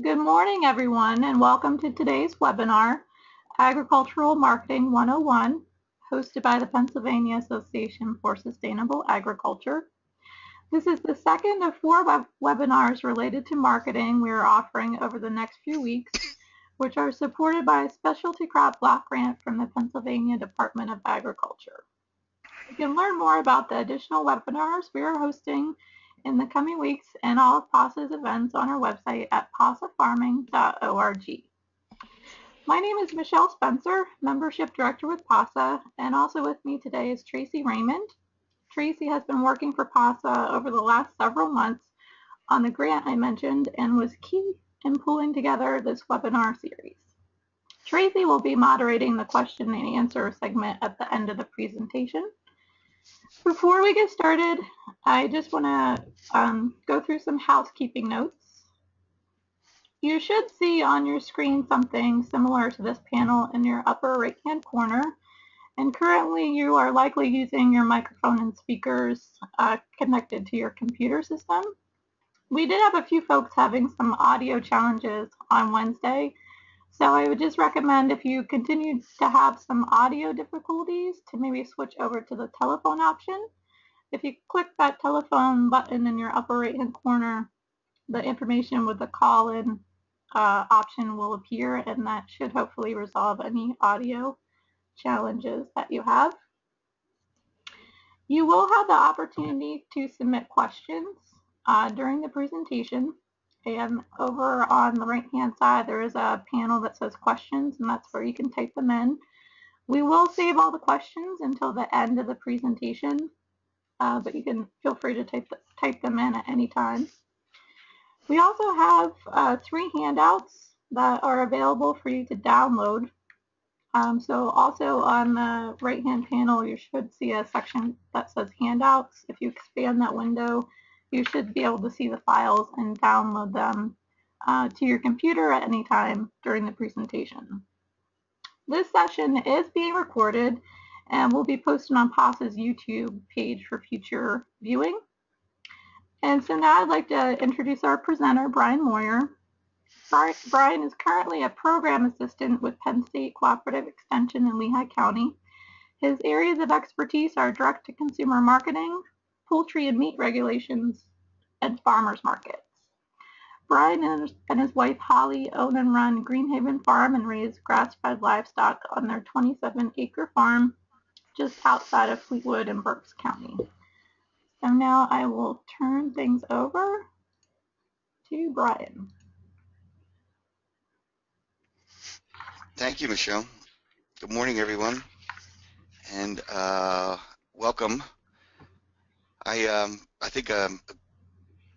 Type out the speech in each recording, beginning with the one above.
Good morning, everyone, and welcome to today's webinar, Agricultural Marketing 101, hosted by the Pennsylvania Association for Sustainable Agriculture. This is the second of four webinars related to marketing we are offering over the next few weeks, which are supported by a specialty crop block grant from the Pennsylvania Department of Agriculture. You can learn more about the additional webinars we are hosting in the coming weeks and all of Pasa's events on our website at pasafarming.org. My name is Michelle Spencer, Membership Director with Pasa, and also with me today is Tracy Raymond. Tracy has been working for Pasa over the last several months on the grant I mentioned and was key in pulling together this webinar series. Tracy will be moderating the question and answer segment at the end of the presentation. Before we get started, I just want to go through some housekeeping notes. You should see on your screen something similar to this panel in your upper right-hand corner. And currently you are likely using your microphone and speakers connected to your computer system. We did have a few folks having some audio challenges on Wednesday. So I would just recommend if you continue to have some audio difficulties to maybe switch over to the telephone option. If you click that telephone button in your upper right-hand corner, the information with the call-in option will appear, and that should hopefully resolve any audio challenges that you have. You will have the opportunity to submit questions during the presentation. And over on the right-hand side, there is a panel that says questions, and that's where you can type them in. We will save all the questions until the end of the presentation, but you can feel free to type them in at any time. We also have 3 handouts that are available for you to download. So also on the right-hand panel, you should see a section that says handouts. If you expand that window, you should be able to see the files and download them to your computer at any time during the presentation. This session is being recorded and will be posted on Pasa's YouTube page for future viewing. And so now I'd like to introduce our presenter, Brian Moyer. Brian is currently a program assistant with Penn State Cooperative Extension in Lehigh County. His areas of expertise are direct-to-consumer marketing, poultry and meat regulations, and farmers markets. Brian and his wife Holly own and run Greenhaven Farm and raise grass-fed livestock on their 27-acre farm just outside of Fleetwood in Berks County. So now I will turn things over to Brian. Thank you, Michelle. Good morning, everyone, and welcome. I think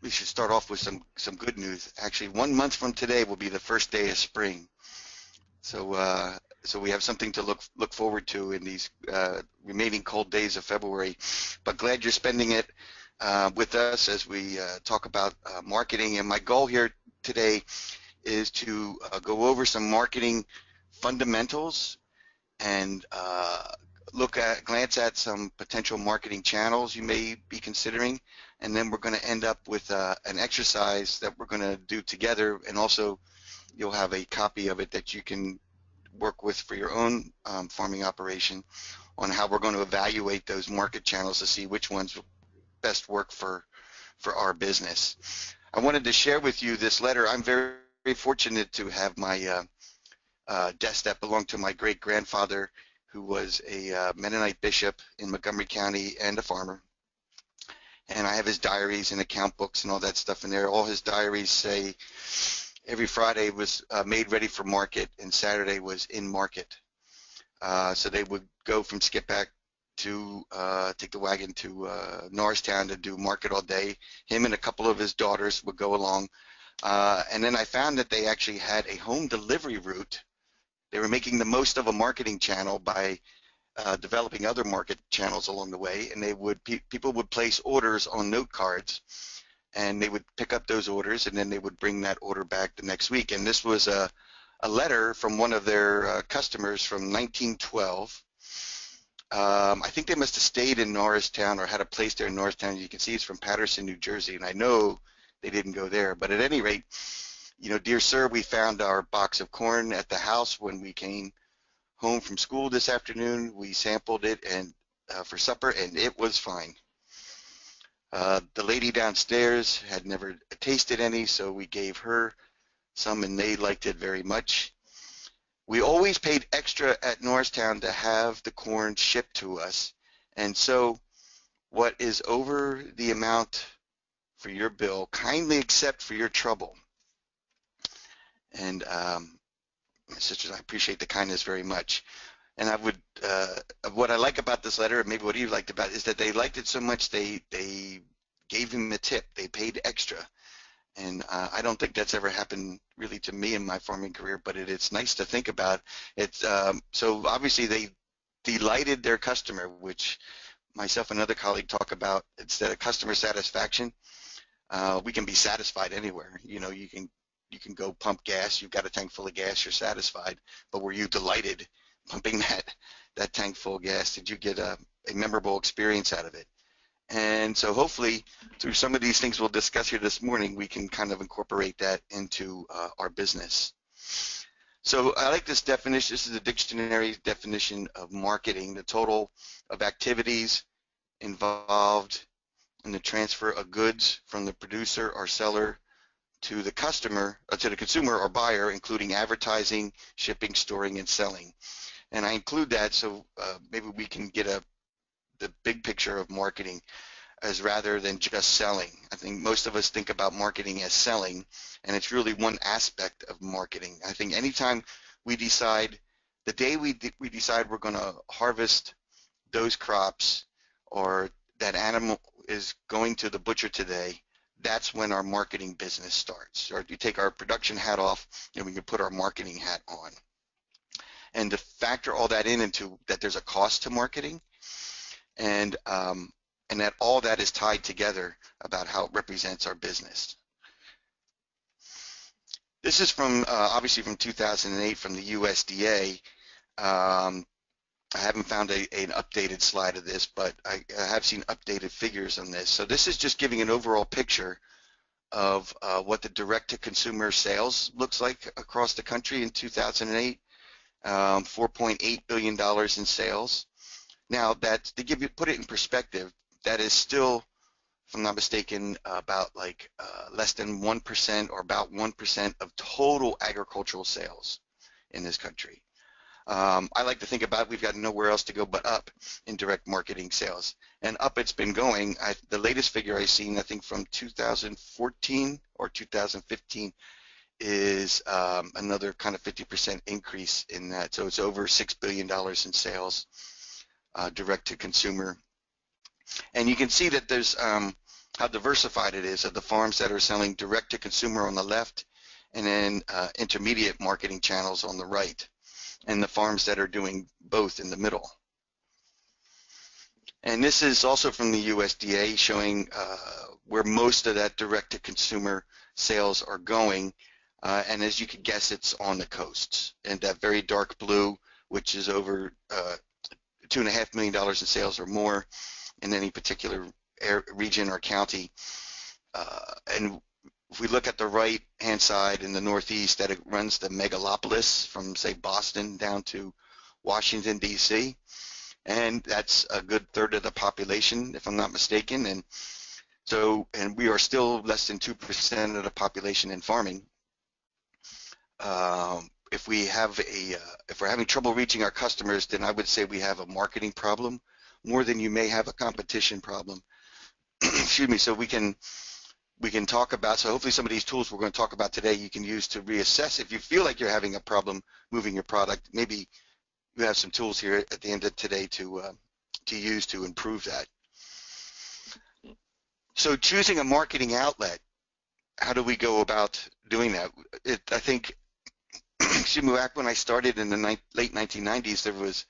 we should start off with some good news. Actually, 1 month from today will be the first day of spring, so we have something to look forward to in these remaining cold days of February. But glad you're spending it with us as we talk about marketing. And my goal here today is to go over some marketing fundamentals and glance at some potential marketing channels you may be considering, and then we're going to end up with an exercise that we're going to do together, and also you'll have a copy of it that you can work with for your own farming operation on how we're going to evaluate those market channels to see which ones will best work for our business. I wanted to share with you this letter. I'm very, very fortunate to have my desk that belonged to my great-grandfather, who was a Mennonite bishop in Montgomery County and a farmer. And I have his diaries and account books and all that stuff in there. All his diaries say every Friday was made ready for market and Saturday was in market. So they would go from Skippack to take the wagon to Norristown to do market all day. Him and a couple of his daughters would go along. And then I found that they actually had a home delivery route. They were making the most of a marketing channel by developing other market channels along the way, and people would place orders on note cards, and they would pick up those orders, and then they would bring that order back the next week. And this was a letter from one of their customers from 1912. I think they must have stayed in Norristown or had a place there in Norristown. You can see it's from Paterson, New Jersey, and I know they didn't go there. But at any rate, Dear sir, we found our box of corn at the house when we came home from school this afternoon. We sampled it and for supper, and it was fine. The lady downstairs had never tasted any, so we gave her some, and they liked it very much. We always paid extra at Norristown to have the corn shipped to us, and so what is over the amount for your bill, kindly accept for your trouble. And sisters, I appreciate the kindness very much. And I would, what I like about this letter, and maybe what you liked about it, is that they liked it so much they gave him a tip. They paid extra. And I don't think that's ever happened really to me in my farming career, but it's nice to think about. It's so obviously they delighted their customer, which myself and another colleague talk about. Instead of customer satisfaction, we can be satisfied anywhere. You can go pump gas. You've got a tank full of gas. You're satisfied. But were you delighted pumping that tank full of gas? Did you get a memorable experience out of it? And so hopefully through some of these things we'll discuss here this morning, we can kind of incorporate that into our business. So I like this definition. This is a dictionary definition of marketing: the total of activities involved in the transfer of goods from the producer or seller to the customer, to the consumer or buyer, including advertising, shipping, storing, and selling. And I include that so maybe we can get the big picture of marketing as rather than just selling. I think most of us think about marketing as selling, and it's really one aspect of marketing. I think anytime we decide, the day we decide we're going to harvest those crops, or that animal is going to the butcher today, that's when our marketing business starts. Or you take our production hat off and we can put our marketing hat on. And to factor all that into that there's a cost to marketing, and that all that is tied together about how it represents our business. This is from obviously from 2008 from the USDA. I haven't found an updated slide of this, but I have seen updated figures on this. So this is just giving an overall picture of what the direct-to-consumer sales looks like across the country in 2008. $4.8 billion in sales. Now, that to put it in perspective, that is still, if I'm not mistaken, about like less than 1% or about 1% of total agricultural sales in this country. I like to think about we've got nowhere else to go but up in direct marketing sales. And up it's been going. The latest figure I've seen, I think from 2014 or 2015, is another kind of 50% increase in that. So it's over $6 billion in sales direct to consumer. And you can see that there's how diversified it is of the farms that are selling direct to consumer on the left, and then intermediate marketing channels on the right, and the farms that are doing both in the middle. And this is also from the USDA showing where most of that direct to consumer sales are going. And as you could guess, it's on the coasts. And that very dark blue, which is over $2.5 million in sales or more in any particular region or county. And if we look at the right-hand side in the Northeast, that it runs the megalopolis from, say, Boston down to Washington, D.C. And that's a good third of the population, if I'm not mistaken. And so, and we are still less than 2% of the population in farming. If we're having trouble reaching our customers, then I would say we have a marketing problem more than you may have a competition problem. Excuse me. So we can talk about, so hopefully some of these tools we're going to talk about today you can use to reassess if you feel like you're having a problem moving your product. Maybe you have some tools here at the end of today to use to improve that. So choosing a marketing outlet, how do we go about doing that? I think, excuse me, back when I started in the late 1990s, there was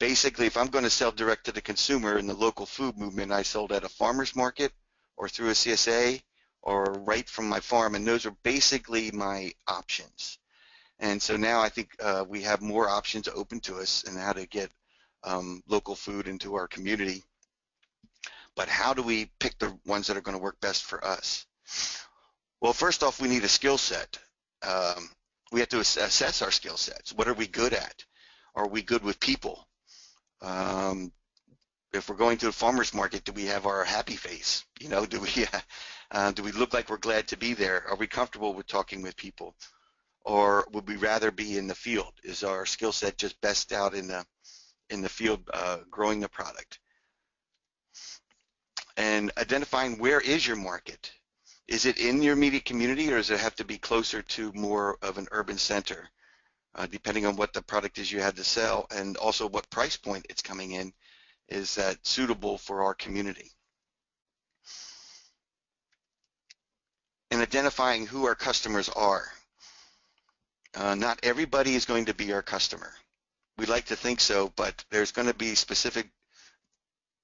basically, if I'm going to sell direct to the consumer in the local food movement, I sold at a farmer's market or through a CSA or right from my farm, and those are basically my options. And so now I think we have more options open to us in how to get local food into our community. But how do we pick the ones that are going to work best for us? Well, first off, we need a skill set. we have to assess our skill sets. What are we good at? Are we good with people? If we're going to a farmer's market, do we have our happy face? You know, do we look like we're glad to be there? Are we comfortable with talking with people? Or would we rather be in the field? Is our skill set just best out in the field growing the product? And identifying where is your market. Is it in your immediate community, or does it have to be closer to more of an urban center? Depending on what the product is you had to sell, and also what price point it's coming in, is that suitable for our community? And identifying who our customers are. Not everybody is going to be our customer. We like to think so, but there's going to be specific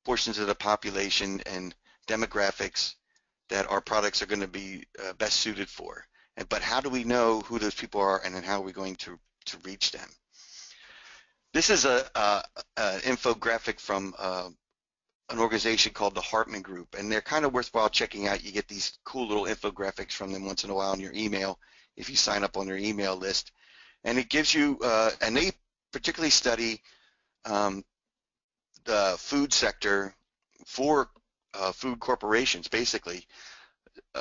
portions of the population and demographics that our products are going to be best suited for. But how do we know who those people are, and then how are we going to reach them? This is an infographic from an organization called the Hartman Group, and they're kind of worthwhile checking out. You get these cool little infographics from them once in a while in your email if you sign up on their email list. And it gives you, and they particularly study the food sector for food corporations, basically,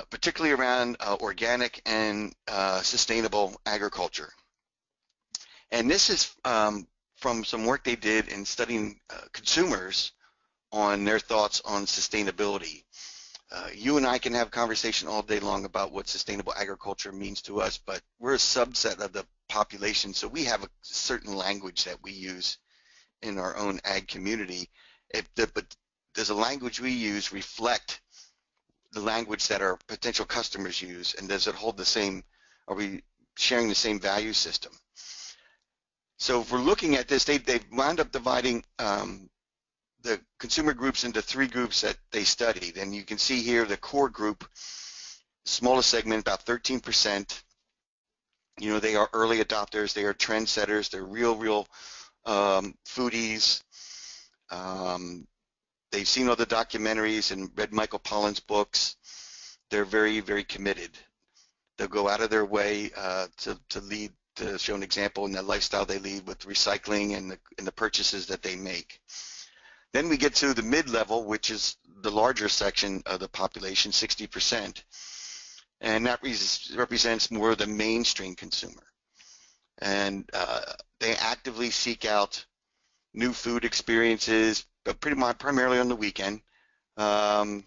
particularly around organic and sustainable agriculture. And this is from some work they did in studying consumers on their thoughts on sustainability. You and I can have a conversation all day long about what sustainable agriculture means to us, but we're a subset of the population, so we have a certain language that we use in our own ag community. But does the language we use reflect the language that our potential customers use, and does it hold the same, are we sharing the same value system? So if we're looking at this, they've wound up dividing the consumer groups into three groups that they studied. And you can see here the core group, smallest segment, about 13%. You know, they are early adopters, they are trendsetters, they're real foodies. They've seen all the documentaries and read Michael Pollan's books. They're very, very committed. They'll go out of their way to lead, to show an example in the lifestyle they lead with recycling and the purchases that they make. Then we get to the mid-level, which is the larger section of the population, 60%, and that represents more of the mainstream consumer. And they actively seek out new food experiences, but primarily on the weekend. They're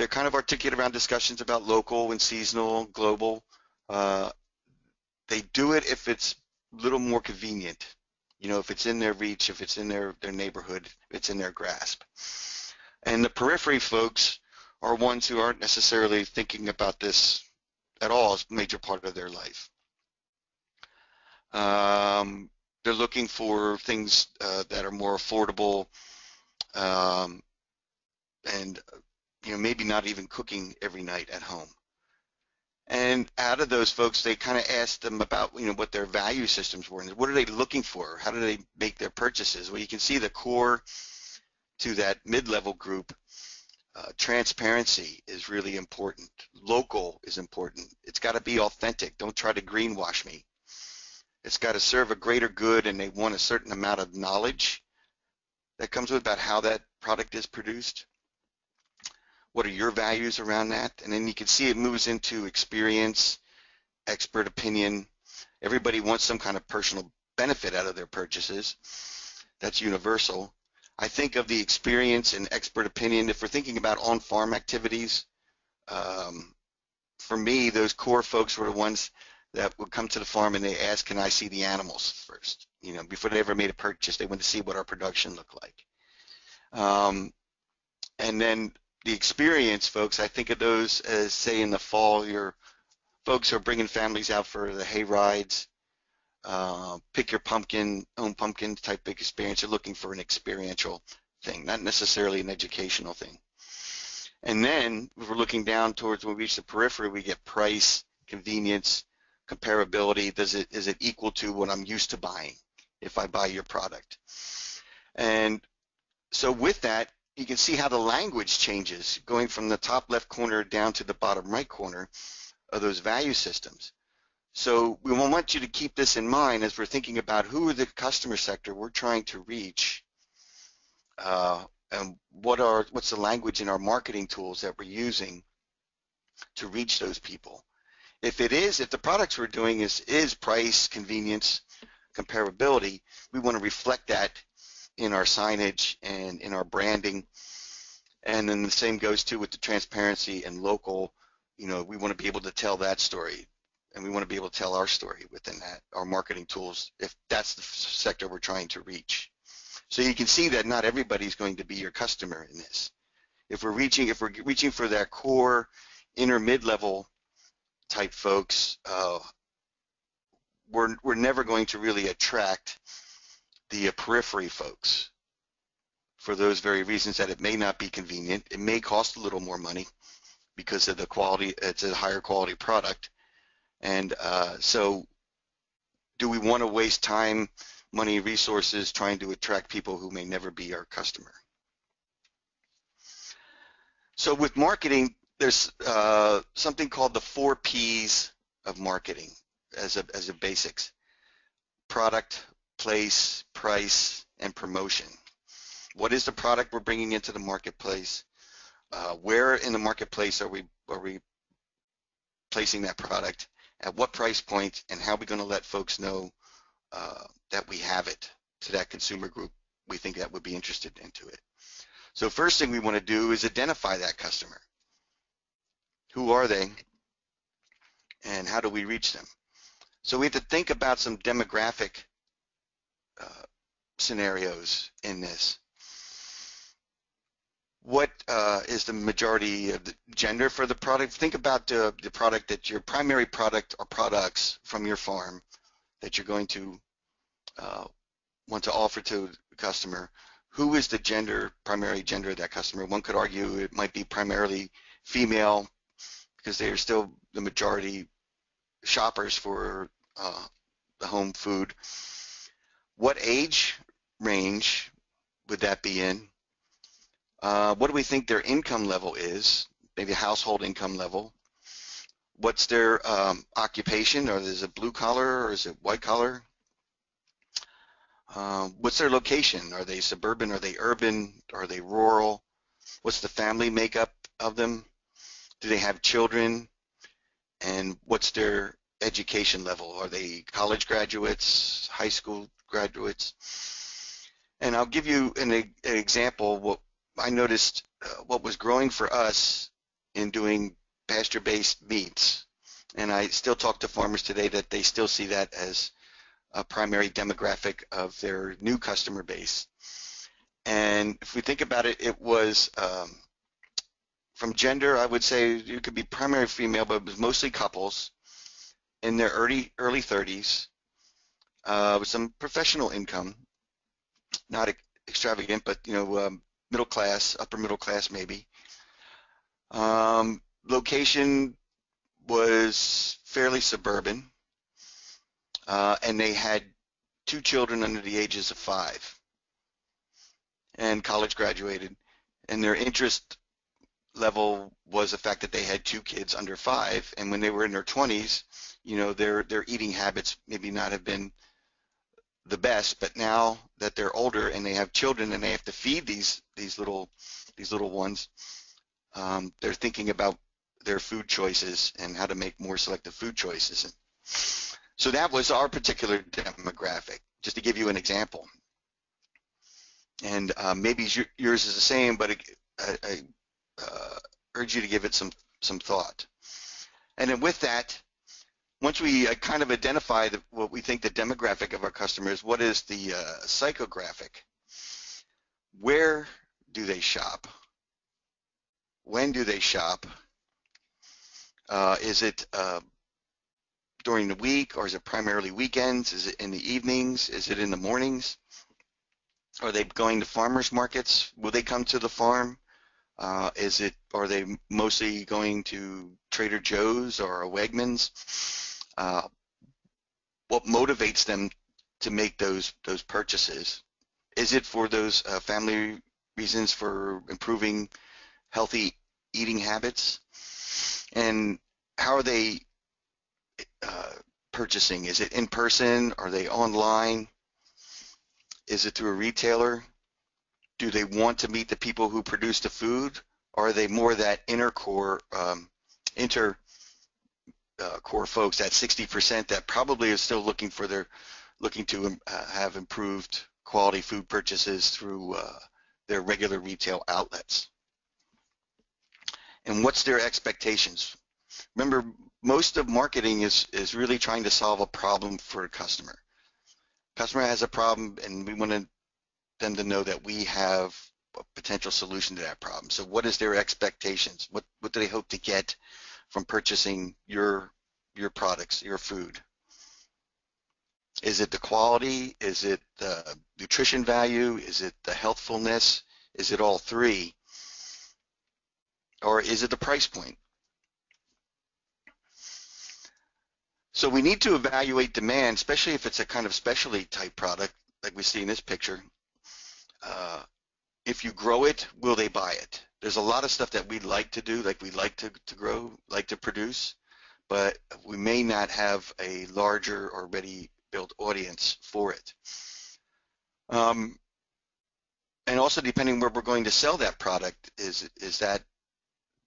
kind of articulate around discussions about local and seasonal, global. They do it if it's a little more convenient. You know, if it's in their reach, if it's in their neighborhood, if it's in their grasp. And the periphery folks are ones who aren't necessarily thinking about this at all as a major part of their life. They're looking for things that are more affordable, and you know, maybe not even cooking every night at home. And out of those folks, they kind of asked them about, you know, what their value systems were, and what are they looking for? How do they make their purchases? Well, you can see the core to that mid-level group. Transparency is really important. Local is important. It's got to be authentic. Don't try to greenwash me. It's got to serve a greater good, and they want a certain amount of knowledge that comes with about how that product is produced. What are your values around that? And then you can see it moves into experience, expert opinion. Everybody wants some kind of personal benefit out of their purchases. That's universal. I think of the experience and expert opinion, if we're thinking about on-farm activities, for me, those core folks were the ones that would come to the farm and they ask, can I see the animals first? You know, before they ever made a purchase, they wanted to see what our production looked like. And then the experience folks, I think of those as, say, in the fall, your folks are bringing families out for the hay rides, pick your pumpkin, own pumpkin type of experience. You're looking for an experiential thing, not necessarily an educational thing. And then if we're looking down towards when we reach the periphery, we get price, convenience, comparability. Is it equal to what I'm used to buying if I buy your product? And so with that, you can see how the language changes going from the top left corner down to the bottom right corner of those value systems. So we want you to keep this in mind as we're thinking about who are the customer sector we're trying to reach, and what's the language in our marketing tools that we're using to reach those people. If the products we're doing is price, convenience, comparability, we want to reflect that in our signage and in our branding. And then the same goes too with the transparency and local. We want to be able to tell that story, and we want to be able to tell our story within that, our marketing tools, if that's the sector we're trying to reach. So you can see that not everybody's going to be your customer in this. If we're reaching for that core inner mid-level type folks, we're never going to really attract the periphery folks for those very reasons, that it may not be convenient. It may cost a little more money because of the quality. It's a higher quality product. And so do we want to waste time, money, resources trying to attract people who may never be our customer? So with marketing, there's something called the 4 Ps of marketing as a basics: product, place, price, and promotion. What is the product we're bringing into the marketplace? Where in the marketplace are we placing that product? At what price point? And how are we going to let folks know that we have it to that consumer group we think that would be interested into it? So first thing we want to do is identify that customer. Who are they? And how do we reach them? So we have to think about some demographic scenarios in this. What is the majority of the gender for the product? Think about the product that your primary product or products from your farm that you're going to want to offer to the customer. Who is the primary gender of that customer? One could argue it might be primarily female because they are still the majority shoppers for the home food. What age range would that be in? What do we think their income level is? Maybe household income level. What's their occupation? Or is it blue collar or is it white collar? What's their location? Are they suburban? Are they urban? Are they rural? What's the family makeup of them? Do they have children? And what's their education level? Are they college graduates, high school graduates? And I'll give you an example. What I noticed what was growing for us in doing pasture-based meats, and I still talk to farmers today that they still see that as a primary demographic of their new customer base. And if we think about it, it was from gender, I would say it could be primary female, but it was mostly couples in their early 30s with some professional income, not extravagant, but middle class, upper middle class maybe. Location was fairly suburban, and they had 2 children under the ages of 5 and college graduated, and their interest level was the fact that they had 2 kids under 5, and when they were in their 20s, their eating habits maybe not have been the best, but now that they're older and they have children and they have to feed these little ones, they're thinking about their food choices and how to make more selective food choices. And so that was our particular demographic, just to give you an example. And maybe yours is the same, but I urge you to give it some thought. And then with that, once we kind of identify what we think the demographic of our customers, what is the psychographic? Where do they shop? When do they shop? Is it during the week, or is it primarily weekends? Is it in the evenings? Is it in the mornings? Are they going to farmers markets? Will they come to the farm? Are they mostly going to Trader Joe's or a Wegmans? What motivates them to make those purchases? Is it for those family reasons, for improving healthy eating habits? And how are they purchasing? Is it in person? Are they online? Is it through a retailer? Do they want to meet the people who produce the food? Or are they more that inner core, core folks, that 60% that probably is still looking to have improved quality food purchases through their regular retail outlets? And what's their expectations? Remember, most of marketing is really trying to solve a problem for a customer. Customer has a problem, and we want them to know that we have a potential solution to that problem. So what is their expectations? What do they hope to get from purchasing your products, your food? Is it the quality? Is it the nutrition value? Is it the healthfulness? Is it all three? Or is it the price point? So we need to evaluate demand, especially if it's a kind of specialty type product like we see in this picture. If you grow it, will they buy it? There's a lot of stuff that we'd like to do, like we like to grow, like to produce, but we may not have a larger already built audience for it. And also depending where we're going to sell that product, is that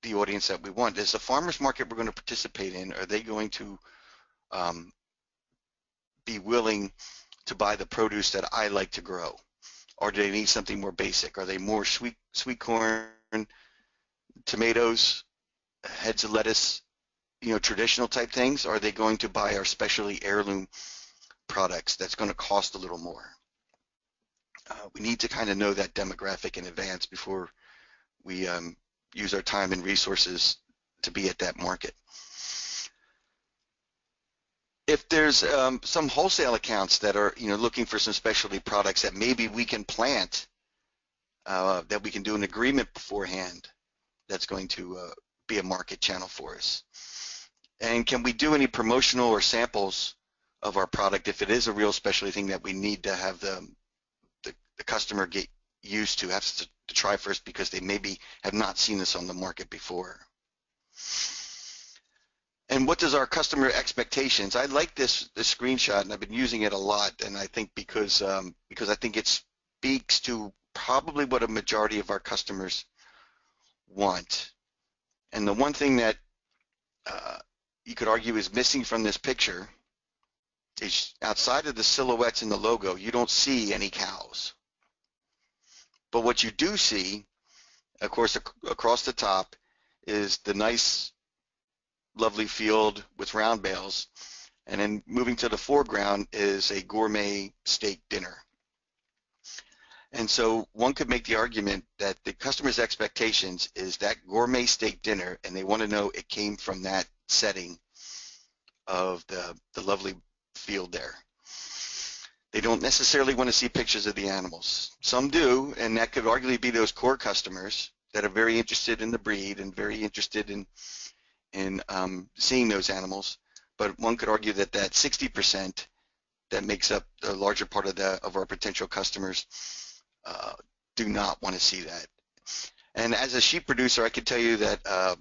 the audience that we want? Is the farmer's market we're going to participate in, are they going to be willing to buy the produce that I like to grow? Or do they need something more basic? Are they more sweet corn, tomatoes, heads of lettuce, traditional type things? Or are they going to buy our specialty heirloom products that's going to cost a little more? We need to kind of know that demographic in advance before we use our time and resources to be at that market. If there's some wholesale accounts that are looking for some specialty products that maybe we can plant, that we can do an agreement beforehand, that's going to be a market channel for us. And can we do any promotional or samples of our product if it is a real specialty thing that we need to have the customer get used to, have to try first because they maybe have not seen this on the market before. And what does our customer expectations? I like this screenshot, and I've been using it a lot, and I think because I think it speaks to probably what a majority of our customers want. And the one thing that you could argue is missing from this picture is, outside of the silhouettes and the logo, you don't see any cows. But what you do see, of course, across the top is the nice, lovely field with round bales, and then moving to the foreground is a gourmet steak dinner. And so one could make the argument that the customer's expectations is that gourmet steak dinner, and they want to know it came from that setting of the lovely field there. They don't necessarily want to see pictures of the animals. Some do, and that could arguably be those core customers that are very interested in the breed and very interested in seeing those animals. But one could argue that 60% that makes up the larger part of our potential customers do not want to see that. And as a sheep producer, I can tell you that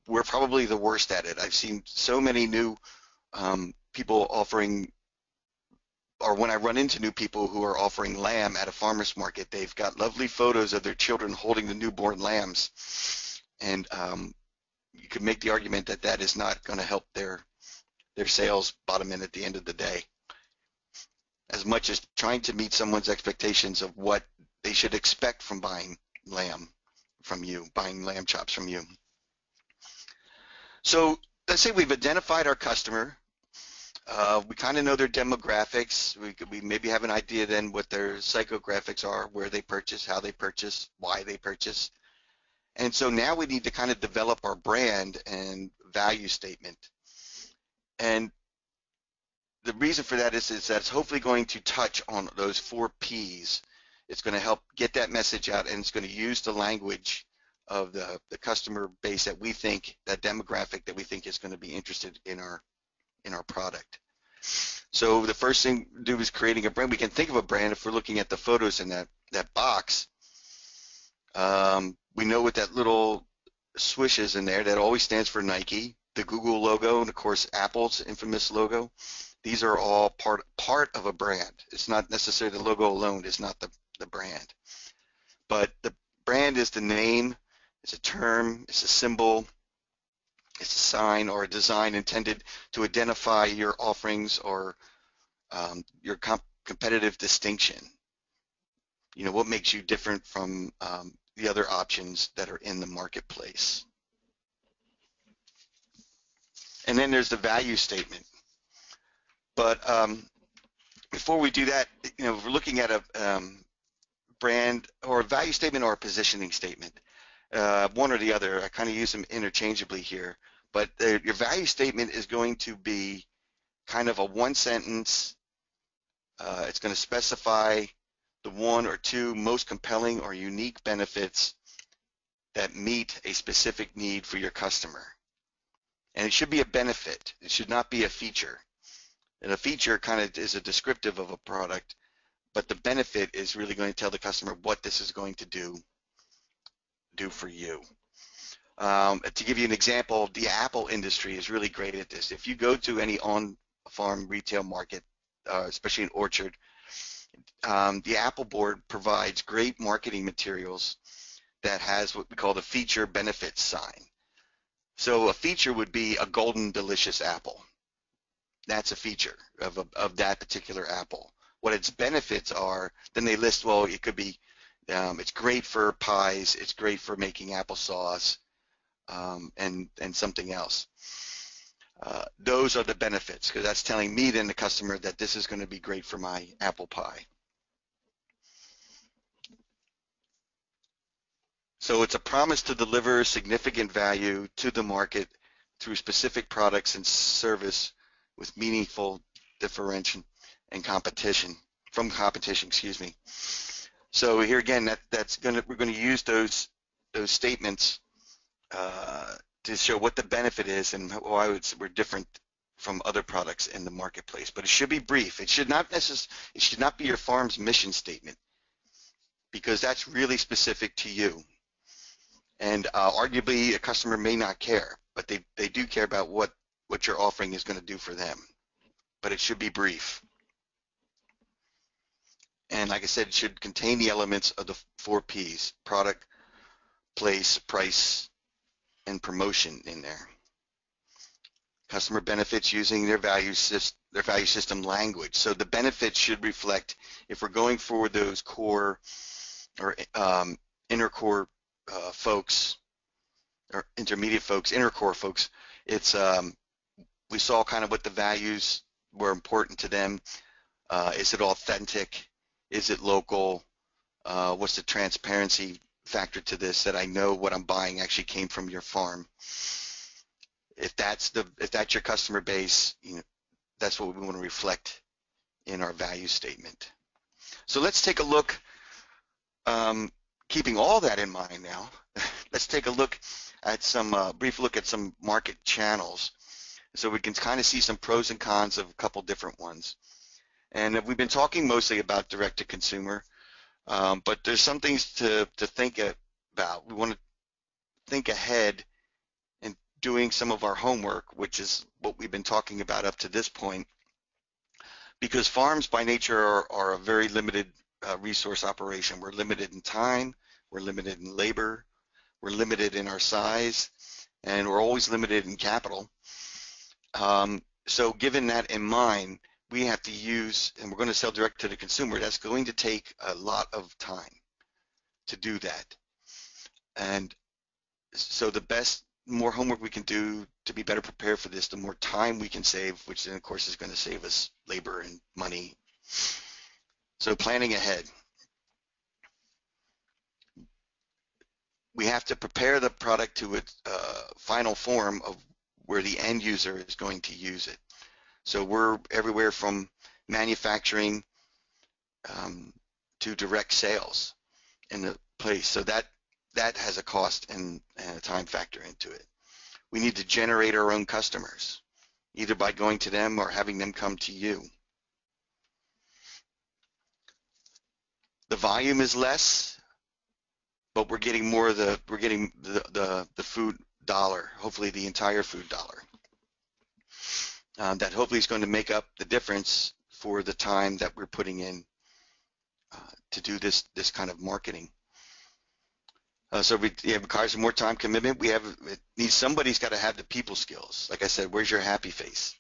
we're probably the worst at it. I've seen so many new people offering, or when I run into new people who are offering lamb at a farmer's market, they've got lovely photos of their children holding the newborn lambs. And you could make the argument that that is not going to help their sales bottom in at the end of the day, as much as trying to meet someone's expectations of what they should expect from buying lamb from you, buying lamb chops from you. So let's say we've identified our customer. We kind of know their demographics. We maybe have an idea then what their psychographics are, where they purchase, how they purchase, why they purchase. And so now we need to kind of develop our brand and value statement. And the reason for that is that it's hopefully going to touch on those 4 Ps. It's going to help get that message out, and it's going to use the language of the customer base that we think, that demographic that we think is going to be interested in our product. So the first thing to do is creating a brand. We can think of a brand if we're looking at the photos in that box. We know what that little swish is in there. That always stands for Nike. the Google logo, and of course Apple's infamous logo. These are all part of a brand. It's not necessarily the logo alone is not the brand, but the brand is the name, it's a term, it's a symbol, it's a sign or a design intended to identify your offerings or your competitive distinction. You know, what makes you different from the other options that are in the marketplace. And then there's the value statement. But before we do that, you know, if we're looking at a brand or a value statement or a positioning statement, one or the other, I kind of use them interchangeably here, but your value statement is going to be kind of a one sentence. It's going to specify the one or two most compelling or unique benefits that meet a specific need for your customer. And it should be a benefit. It should not be a feature. And a feature kind of is a descriptive of a product, but the benefit is really going to tell the customer what this is going to do for you. To give you an example, the apple industry is really great at this. If you go to any on-farm retail market, especially an orchard, the Apple board provides great marketing materials that has what we call the feature benefits sign. So a feature would be a golden delicious apple. That's a feature of that particular apple. What its benefits are, then they list, well, it could be, it's great for pies, it's great for making applesauce, and something else. Those are the benefits, because that's telling me then the customer that this is going to be great for my apple pie. So it's a promise to deliver significant value to the market through specific products and service with meaningful differentiation and competition, excuse me. So here again, we're going to use those statements to show what the benefit is and why we're different from other products in the marketplace. But it should be brief. It should not be your farm's mission statement, because that's really specific to you. And arguably a customer may not care, but they do care about what your offering is going to do for them. But it should be brief. And like I said, it should contain the elements of the 4 Ps: product, place, price, and promotion in there. Customer benefits using their value system language. So the benefits should reflect, if we're going for those core or inner core folks, or intermediate folks, inner core folks, it's we saw kind of what the values were important to them. Is it authentic? Is it local? What's the transparency factor to this, that I know what I'm buying actually came from your farm? If that's your customer base, you know, that's what we want to reflect in our value statement. So let's take a look, keeping all that in mind now, let's take a look at some brief look at some market channels, so we can kind of see some pros and cons of a couple different ones. And we've been talking mostly about direct to consumer, but there's some things to think about. We want to think ahead and doing some of our homework, which is what we've been talking about up to this point, because farms by nature are a very limited resource operation. We're limited in time, we're limited in labor, we're limited in our size, and we're always limited in capital. So given that in mind, we have to use, and we're going to sell direct to the consumer, that's going to take a lot of time to do that. And so the more homework we can do to be better prepared for this, the more time we can save, which then of course is going to save us labor and money. So planning ahead. We have to prepare the product to its final form of where the end user is going to use it. So we're everywhere from manufacturing to direct sales in the place. So that has a cost and a time factor into it. We need to generate our own customers, either by going to them or having them come to you. The volume is less, but we're getting more of the food, dollar, hopefully the entire food dollar. That hopefully is going to make up the difference for the time that we're putting in to do this kind of marketing. So it requires more time commitment. Somebody's got to have the people skills. Like I said, where's your happy face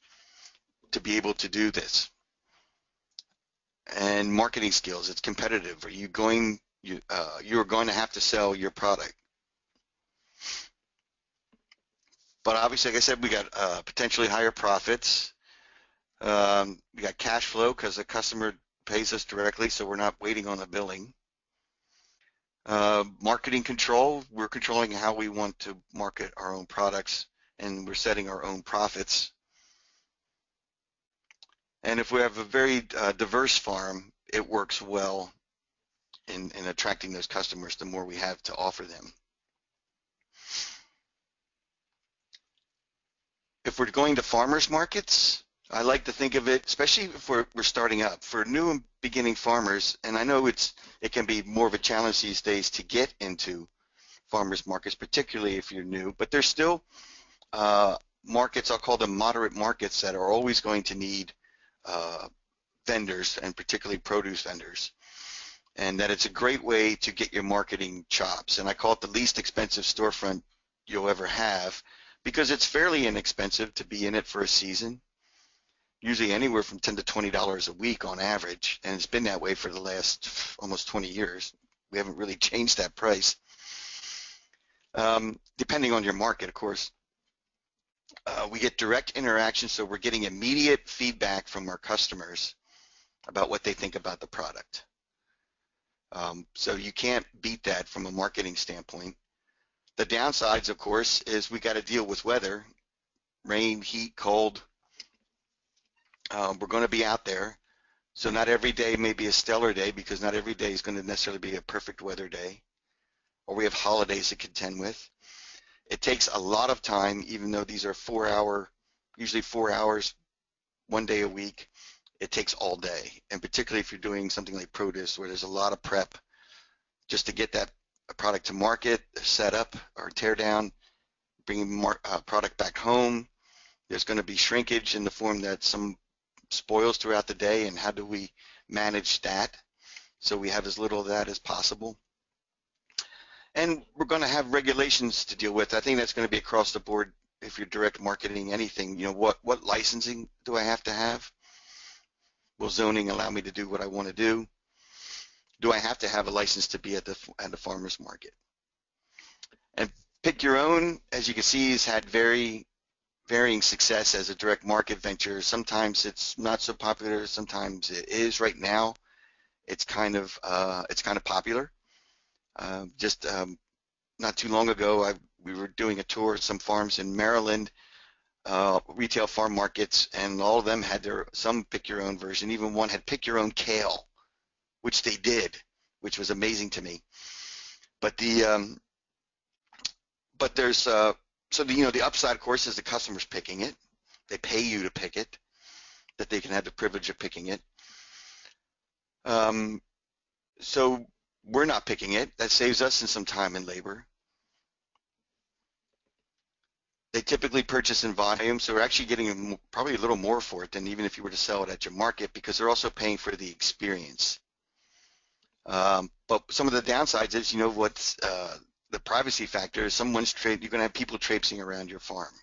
to be able to do this? And marketing skills. It's competitive. You're going to have to sell your product. But obviously, like I said, we got potentially higher profits. We got cash flow because the customer pays us directly, so we're not waiting on the billing. Marketing control, we're controlling how we want to market our own products, and we're setting our own profits. And if we have a very diverse farm, it works well in attracting those customers the more we have to offer them. If we're going to farmers markets, I like to think of it, especially if we're starting up, for new and beginning farmers, and I know it can be more of a challenge these days to get into farmers markets, particularly if you're new, but there's still markets, I'll call them moderate markets, that are always going to need vendors, and particularly produce vendors, and that it's a great way to get your marketing chops. And I call it the least expensive storefront you'll ever have, because it's fairly inexpensive to be in it for a season, usually anywhere from $10 to $20 a week on average, and it's been that way for the last almost 20 years. We haven't really changed that price, depending on your market, of course. We get direct interaction, so we're getting immediate feedback from our customers about what they think about the product. So you can't beat that from a marketing standpoint. The downsides, of course, is we got to deal with weather, rain, heat, cold. We're going to be out there, so not every day may be a stellar day, because not every day is going to necessarily be a perfect weather day, or we have holidays to contend with. It takes a lot of time, even though these are usually 4 hours, 1 day a week. It takes all day, and particularly if you're doing something like produce, where there's a lot of prep just to get that product to market, set up or tear down, bringing product back home. There's going to be shrinkage in the form that some spoils throughout the day, and how do we manage that so we have as little of that as possible? And we're going to have regulations to deal with. I think that's going to be across the board if you're direct marketing anything. What licensing do I have to have? Will zoning allow me to do what I want to do? Do I have to have a license to be at the farmer's market? And Pick Your Own, as you can see, has had varying success as a direct market venture. Sometimes it's not so popular. Sometimes it is. Right now, it's kind of popular. Not too long ago, we were doing a tour of some farms in Maryland, retail farm markets, and all of them had some Pick Your Own version. Even one had Pick Your Own Kale, which they did, which was amazing to me. But the upside, of course, is the customers picking it. They pay you to pick it, that they can have the privilege of picking it. So we're not picking it. That saves us some time and labor. They typically purchase in volume, so we're actually getting probably a little more for it than even if you were to sell it at your market, because they're also paying for the experience. But some of the downsides is, what's the privacy factor is you're going to have people traipsing around your farm.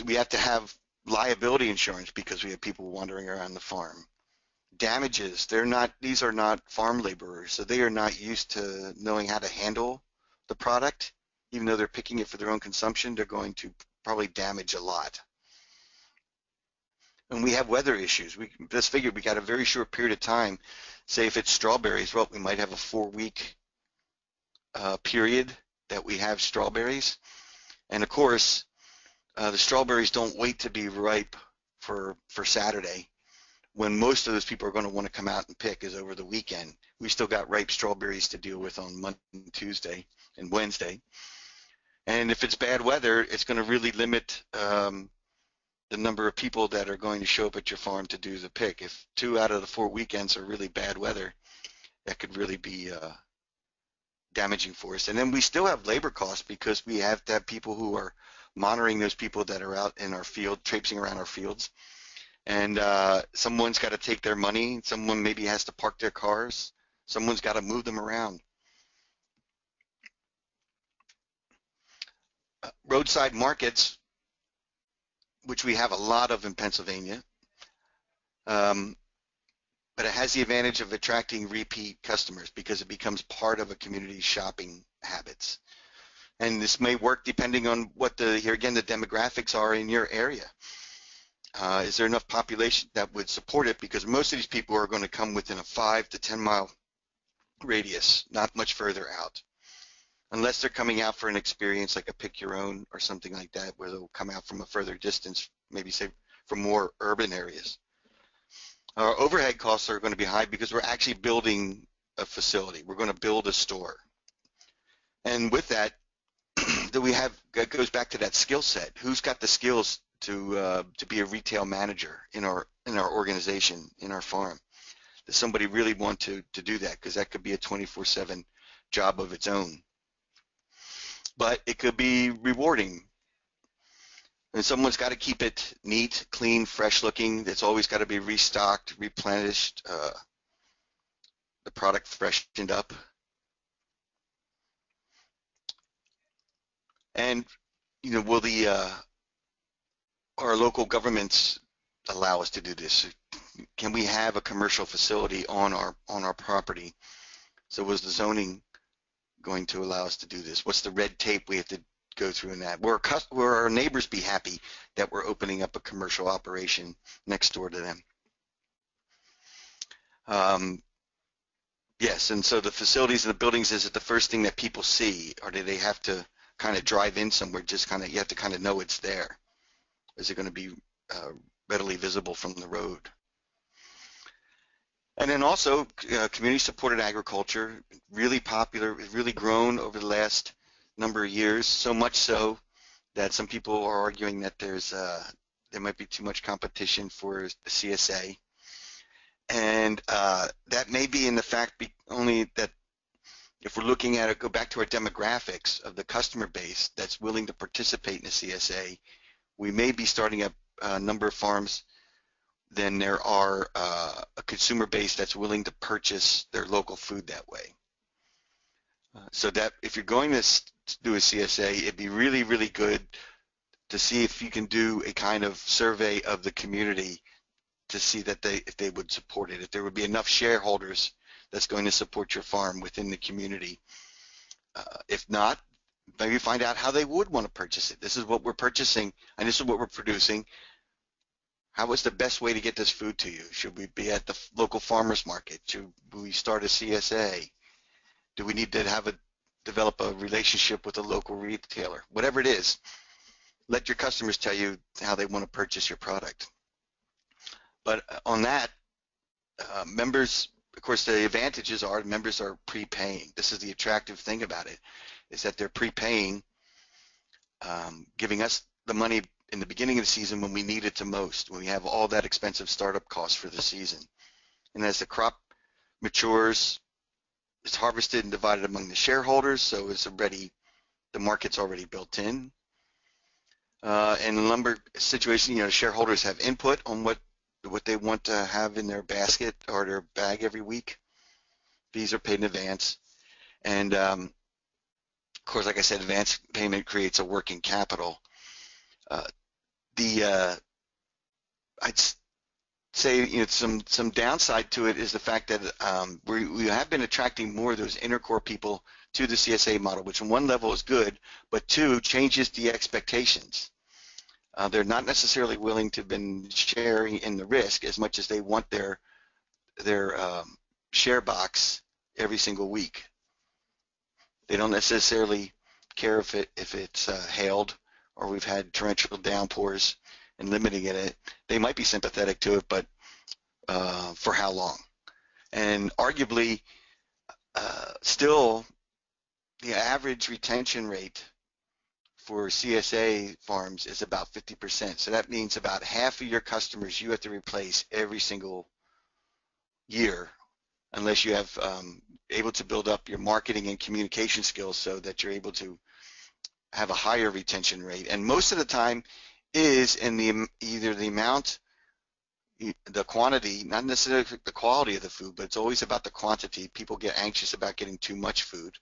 We have to have liability insurance because we have people wandering around the farm. Damages, these are not farm laborers, so they are not used to knowing how to handle the product. Even though they're picking it for their own consumption, they're going to probably damage a lot. And we have weather issues. Let's figure we got a very short period of time. Say if it's strawberries, well, we might have a 4-week period that we have strawberries. And of course, the strawberries don't wait to be ripe for Saturday, when most of those people are going to want to come out and pick is over the weekend. We still got ripe strawberries to deal with on Monday, Tuesday, and Wednesday. And if it's bad weather, it's going to really limit the number of people that are going to show up at your farm to do the pick. If 2 out of the 4 weekends are really bad weather, that could really be damaging for us. And then we still have labor costs because we have to have people who are monitoring those people that are out in our field, traipsing around our fields. And someone's got to take their money. Someone maybe has to park their cars. Someone's got to move them around. Roadside markets, which we have a lot of in Pennsylvania, but it has the advantage of attracting repeat customers because it becomes part of a community's shopping habits. And this may work depending on what here again, the demographics are in your area. Is there enough population that would support it? Because most of these people are going to come within a 5 to 10 mile radius, not much further out. Unless they're coming out for an experience like a pick your own or something like that, where they'll come out from a further distance, maybe say from more urban areas. Our overhead costs are going to be high because we're actually building a facility. We're going to build a store. And with that, that goes back to that skill set. Who's got the skills to be a retail manager in our organization, in our farm? Does somebody really want to do that? Because that could be a 24/7 job of its own. But it could be rewarding. And someone's got to keep it neat, clean, fresh looking. It's always got to be restocked, replenished, the product freshened up. And, you know, will our local governments allow us to do this? Can we have a commercial facility on our property? So was the zoning going to allow us to do this? What's the red tape we have to go through in that? Will our neighbors be happy that we're opening up a commercial operation next door to them? Yes, and so the facilities and the buildings, is it the first thing that people see, or do they have to kind of drive in somewhere? Just kind of, you have to kind of know it's there. Is it going to be readily visible from the road? And then also community-supported agriculture, really popular, really grown over the last number of years, so much so that some people are arguing that there might be too much competition for the CSA. And that may be in the fact only that if we're looking at it, go back to our demographics of the customer base that's willing to participate in the CSA, we may be starting up a number of farms then there are a consumer base that's willing to purchase their local food that way. So that if you're going to do a CSA, it'd be really, really good to see if you can do a kind of survey of the community to see that if they would support it, if there would be enough shareholders that's going to support your farm within the community. If not, maybe find out how they would want to purchase it. This is what we're purchasing, and this is what we're producing. How is the best way to get this food to you? Should we be at the local farmers market? Should we start a CSA? Do we need to develop a relationship with a local retailer? Whatever it is, let your customers tell you how they want to purchase your product. But on that, members, of course, the advantages are members are prepaying. This is the attractive thing about it, is that they're prepaying, giving us the money in the beginning of the season when we need it the most, when we have all that expensive startup costs for the season. And as the crop matures, it's harvested and divided among the shareholders, so the market's already built in. In the lumber situation, shareholders have input on what they want to have in their basket or their bag every week. Fees are paid in advance. And of course, like I said, advance payment creates a working capital. I'd say some downside to it is the fact that we have been attracting more of those inner core people to the CSA model, which on one level is good, but two, changes the expectations. They're not necessarily willing to been sharing in the risk as much as they want their share box every single week. They don't necessarily care if it's hailed or we've had torrential downpours and limiting it. They might be sympathetic to it, but for how long? And arguably, still, the average retention rate for CSA farms is about 50%. So that means about half of your customers you have to replace every single year unless you have able to build up your marketing and communication skills so that you're able to have a higher retention rate. And most of the time is in either the amount, the quantity, not necessarily the quality of the food, but it's always about the quantity. People get anxious about getting too much food.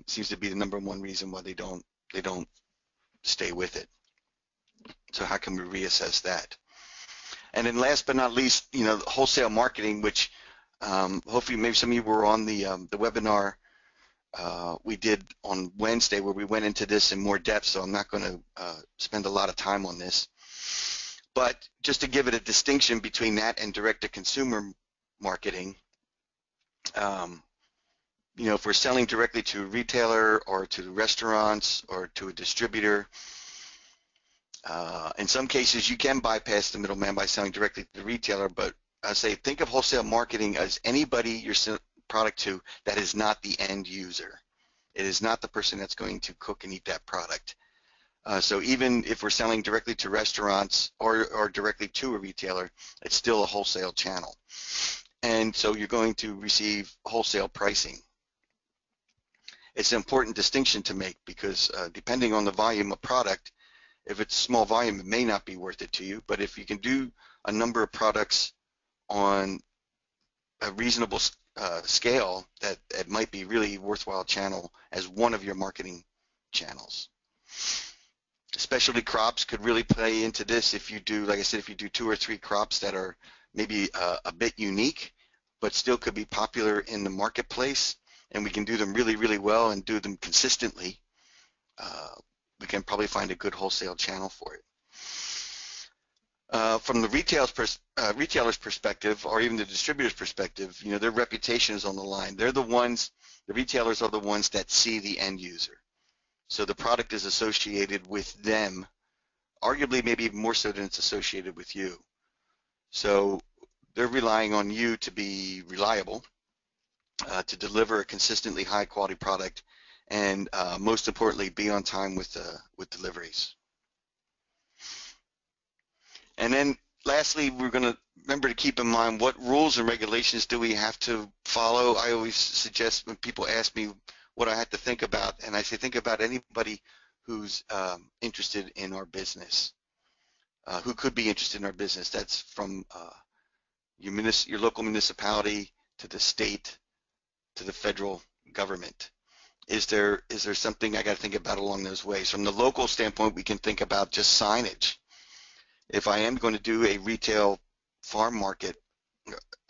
Seems to be the #1 reason why they don't stay with it. So how can we reassess that? And then last but not least, wholesale marketing, which hopefully maybe some of you were on the webinar we did on Wednesday where we went into this in more depth, so I'm not going to spend a lot of time on this. But just to give it a distinction between that and direct-to-consumer marketing, if we're selling directly to a retailer or to restaurants or to a distributor, in some cases you can bypass the middleman by selling directly to the retailer, but I say think of wholesale marketing as anybody you're selling product to that is not the end user. It is not the person that's going to cook and eat that product. So even if we're selling directly to restaurants or directly to a retailer, it's still a wholesale channel. And so you're going to receive wholesale pricing. It's an important distinction to make because depending on the volume of product, if it's small volume, it may not be worth it to you. But if you can do a number of products on a reasonable scale, that it might be really worthwhile channel as one of your marketing channels. Specialty crops could really play into this if you do, like I said, if you do 2 or 3 crops that are maybe a bit unique, but still could be popular in the marketplace, and we can do them really, really well and do them consistently, we can probably find a good wholesale channel for it. From the retailer's perspective, or even the distributor's perspective, their reputation is on the line. They're the ones, the retailers are the ones that see the end user. So the product is associated with them, arguably maybe even more so than it's associated with you. So they're relying on you to be reliable, to deliver a consistently high quality product, and most importantly, be on time with deliveries. And then lastly, we're going to remember to keep in mind what rules and regulations do we have to follow. I always suggest when people ask me what I have to think about, and I say think about anybody who's interested in our business, who could be interested in our business. That's from your local municipality to the state to the federal government. Is there something I got to think about along those ways? From the local standpoint, we can think about just signage. If I am going to do a retail farm market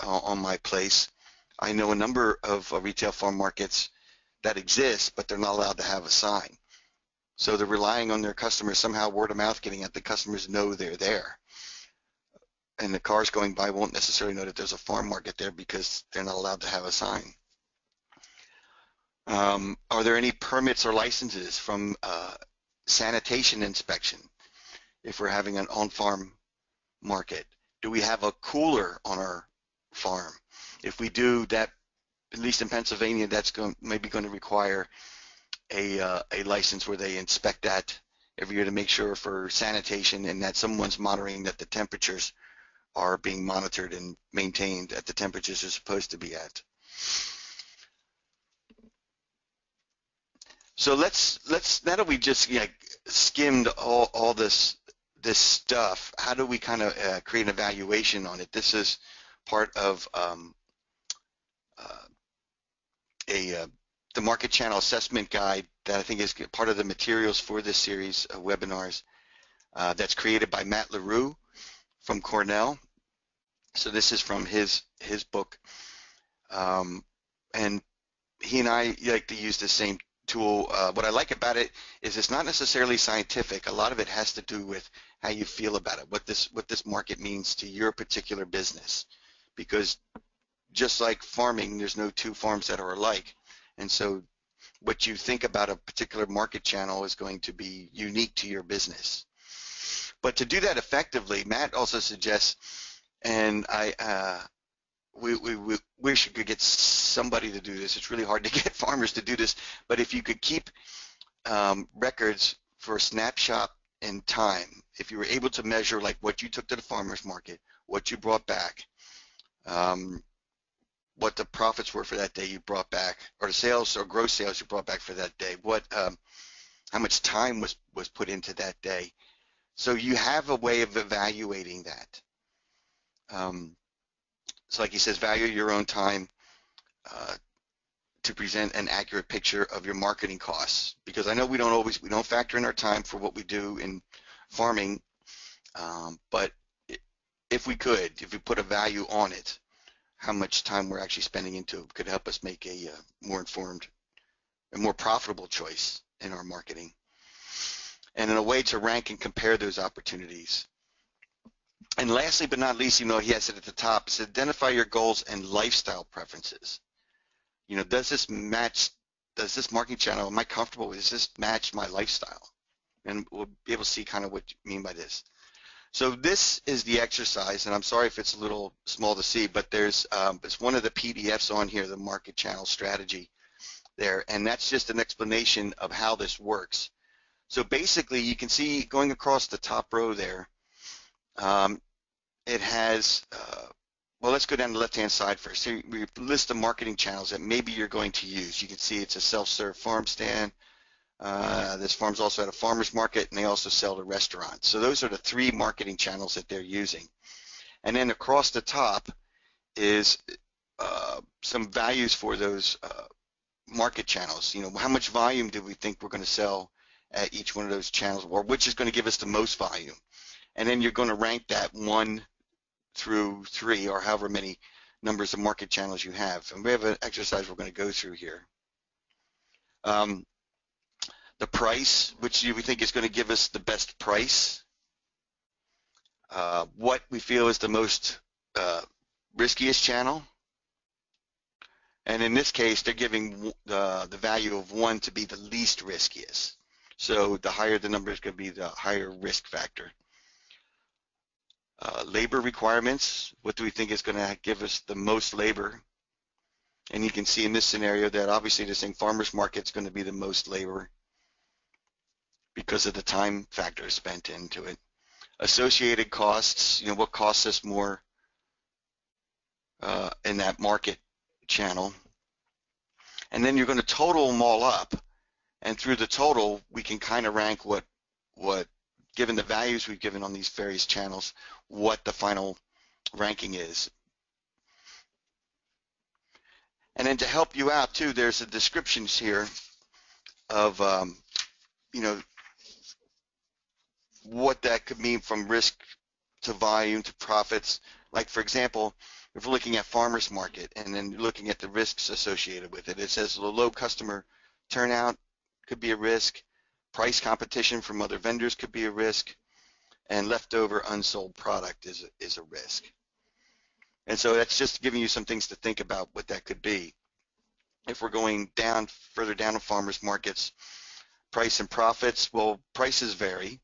on my place, I know a number of retail farm markets that exist, but they're not allowed to have a sign. So they're relying on their customers, somehow word of mouth getting out, the customers know they're there. And the cars going by won't necessarily know that there's a farm market there because they're not allowed to have a sign. Are there any permits or licenses from sanitation inspection if we're having an on-farm market? Do we have a cooler on our farm? If we do, that, at least in Pennsylvania, that's maybe going to require a license where they inspect that every year to make sure for sanitation and that someone's monitoring that the temperatures are being monitored and maintained at the temperatures they're supposed to be at. So let's now that we just skimmed all this stuff, how do we kind of create an evaluation on it? This is part of the market channel assessment guide that I think is part of the materials for this series of webinars that's created by Matt LaRue from Cornell. So this is from his book, and he and I like to use the same tool. What I like about it is it's not necessarily scientific. A lot of it has to do with how you feel about it, what this market means to your particular business. Because just like farming, there's no 2 farms that are alike. And so what you think about a particular market channel is going to be unique to your business. But to do that effectively, Matt also suggests, and we wish you could get somebody to do this. It's really hard to get farmers to do this, but if you could keep records for a snapshot in time, if you were able to measure like what you took to the farmer's market, what you brought back, what the profits were for that day you brought back, or the sales or gross sales you brought back for that day, how much time was put into that day. So you have a way of evaluating that. So like he says, value your own time to present an accurate picture of your marketing costs, because I know we don't factor in our time for what we do in farming, but if we put a value on it, how much time we're actually spending into it could help us make a more informed and more profitable choice in our marketing. And in a way to rank and compare those opportunities. And lastly but not least, he has it at the top, is identify your goals and lifestyle preferences. Does this marketing channel, am I comfortable with, does this match my lifestyle? And we'll be able to see kind of what you mean by this. So this is the exercise, and I'm sorry if it's a little small to see, but there's it's one of the PDFs on here, the market channel strategy there, and that's just an explanation of how this works. So basically, you can see going across the top row there, it has, well, let's go down the left-hand side first. Here we list the marketing channels that maybe you're going to use. You can see it's a self-serve farm stand. This farm's also at a farmer's market, and they also sell to restaurants. So those are the 3 marketing channels that they're using. And then across the top is some values for those market channels. How much volume do we think we're going to sell at each one of those channels, or which is going to give us the most volume? And then you're going to rank that 1 through 3, or however many numbers of market channels you have. And we have an exercise we're going to go through here. The price, which we think is going to give us the best price. What we feel is the most riskiest channel. And in this case, they're giving the value of 1 to be the least riskiest. So the higher the number is going to be, the higher risk factor. Labor requirements, what do we think is going to give us the most labor? And you can see in this scenario that obviously the same farmer's market is going to be the most labor because of the time factor spent into it. Associated costs, what costs us more in that market channel. And then you're going to total them all up, and through the total we can kind of rank what given the values we've given on these various channels, what the final ranking is. And then to help you out too, there's a descriptions here of what that could mean from risk to volume to profits. Like for example, if we're looking at farmers market and then looking at the risks associated with it, it says low customer turnout could be a risk, price competition from other vendors could be a risk, and leftover unsold product is a risk. And so that's just giving you some things to think about what that could be. If we're going down, further down to farmers markets, price and profits, well, prices vary.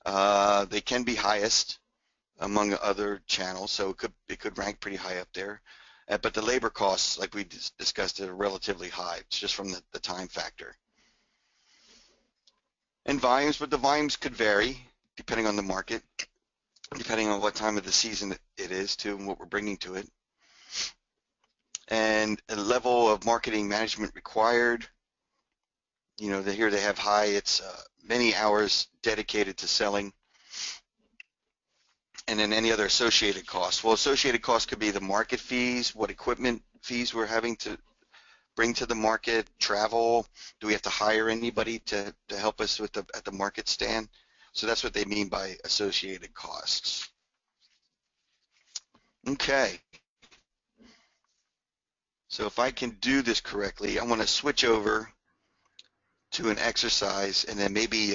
They can be highest among other channels, so it could rank pretty high up there. But the labor costs, like we discussed, are relatively high. It's just from the time factor. And volumes, but the volumes could vary depending on the market, depending on what time of the season it is too, and what we're bringing to it. And the level of marketing management required, here they have high, it's many hours dedicated to selling. And then any other associated costs. Well, associated costs could be the market fees, what equipment fees we're having to bring to the market, travel, do we have to hire anybody to help us with at the market stand? So that's what they mean by associated costs. Okay. So if I can do this correctly, I want to switch over to an exercise, and then maybe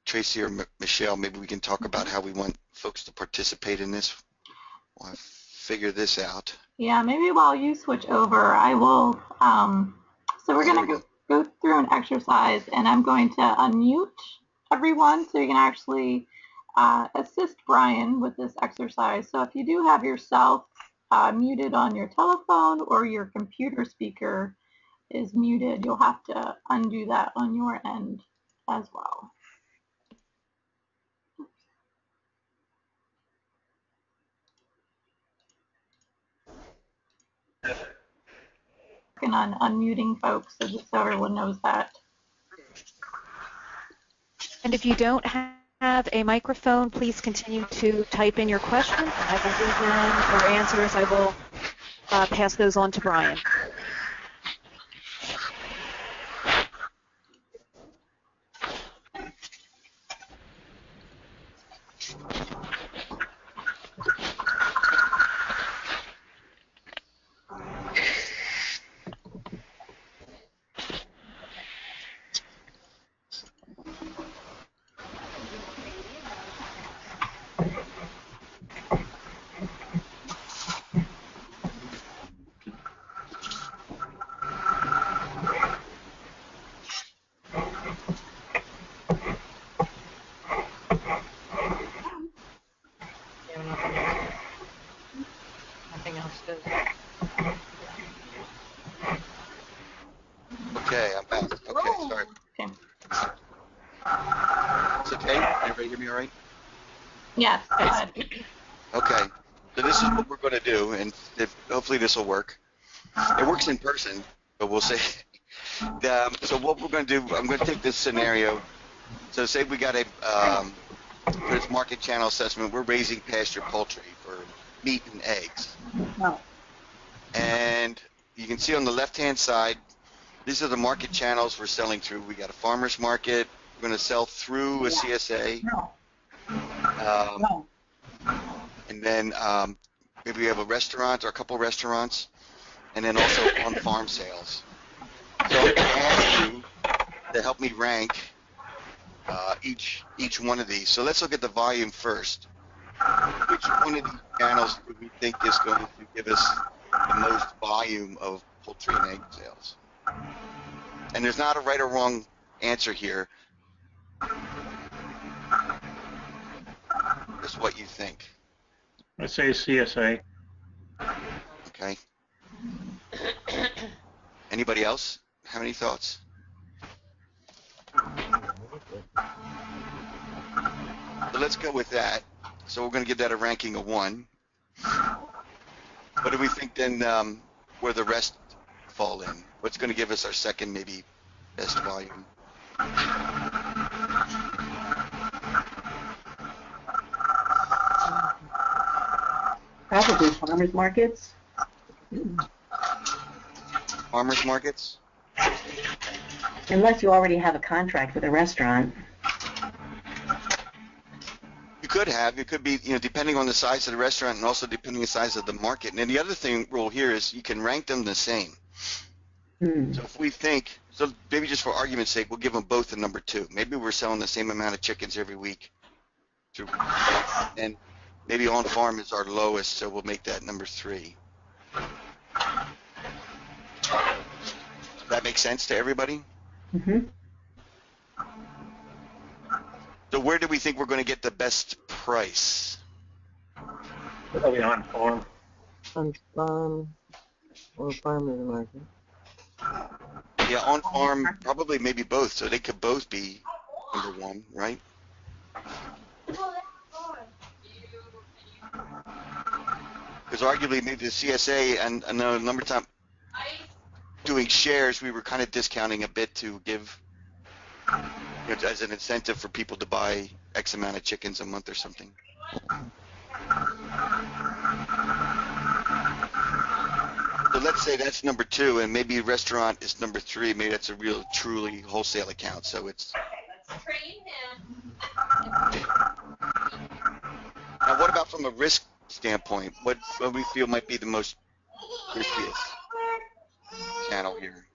Tracy or Michelle, maybe we can talk about how we want folks to participate in this. We'll figure this out. Yeah, maybe while you switch over, I will, so we're going to go through an exercise, and I'm going to unmute everyone so you can actually assist Brian with this exercise. So if you do have yourself muted on your telephone, or your computer speaker is muted, you'll have to undo that on your end as well. Working on unmuting folks, so just so everyone knows that. And if you don't have a microphone, please continue to type in your questions. I will read them or answers. I will pass those on to Brian. Nothing else does. Okay, I'm back. Okay, sorry. Okay. It's okay? Everybody hear me all right? Yes, go ahead. Okay. So this is what we're going to do, and hopefully this will work. It works in person, but we'll see. So what we're going to do, I'm going to take this scenario. So say we got for this market channel assessment, we're raising pasture poultry for meat and eggs. No. And you can see on the left-hand side, these are the market channels we're selling through. We got a farmer's market. We're going to sell through a CSA. No. No. And then maybe we have a restaurant or a couple restaurants, and then also on-farm sales. So I'm going to ask you to help me rank each one of these. So let's look at the volume first. Which one of these channels do we think is going to give us the most volume of poultry and egg sales? And there's not a right or wrong answer here. Just what you think. I say CSA. Okay. Anybody else have any thoughts? So let's go with that. So we're going to give that a ranking of 1. What do we think then where the rest fall in? What's going to give us our second, maybe, best volume? Probably farmers markets. Farmers markets? Unless you already have a contract with a restaurant. You could have. It could be, depending on the size of the restaurant and also depending on the size of the market. And then the other rule here is you can rank them the same. So if we think, so maybe just for argument's sake, we'll give them both a number 2. Maybe we're selling the same amount of chickens every week. And maybe on farm is our lowest, so we'll make that number 3. Does that make sense to everybody? Mm-hmm. So where do we think we're going to get the best price? Probably on farm. On farm or farmer's market. Yeah, on farm, probably maybe both, so they could both be number 1, right? Because arguably maybe the CSA and a number of times doing shares, we were kind of discounting a bit to give, as an incentive for people to buy X amount of chickens a month or something. So let's say that's number 2, and maybe restaurant is number 3. Maybe that's a real, truly wholesale account. So it's. Let's train him. Now, what about from a risk standpoint? What we feel might be the most riskiest channel here?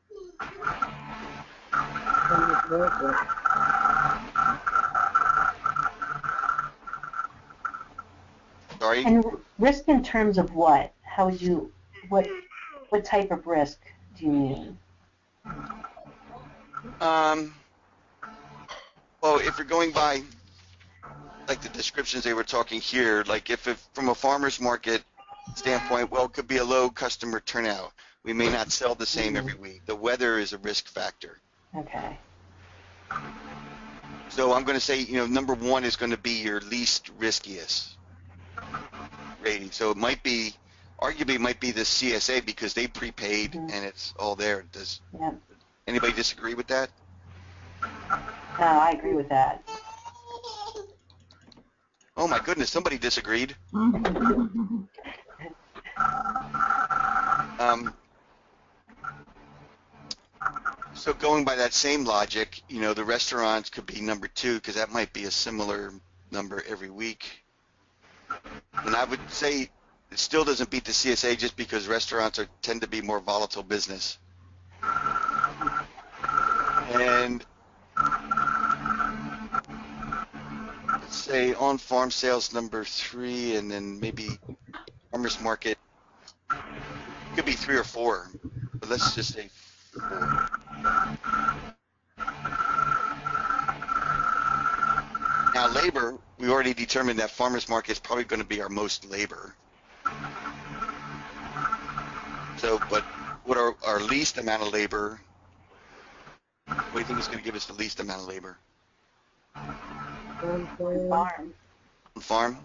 Sorry? And risk in terms of what? How would you, what type of risk do you mean? Well, if you're going by like the descriptions they were talking here, like if from a farmer's market standpoint, well, it could be a low customer turnout. We may not sell the same every week. The weather is a risk factor. Okay. So I'm going to say, number 1 is going to be your least riskiest rating. So it might be arguably it might be the CSA because they prepaid and it's all there. Does anybody disagree with that? No, I agree with that. Oh my goodness, somebody disagreed. So going by that same logic, you know, the restaurants could be number 2 because that might be a similar number every week. And I would say it still doesn't beat the CSA just because restaurants tend to be more volatile business. And let's say on-farm sales number 3, and then maybe farmers market could be 3 or 4, but let's just say 4. Now labor, we already determined that farmers market is probably going to be our most labor. So, but what are our least amount of labor? What do you think is going to give us the least amount of labor? Farm. Farm?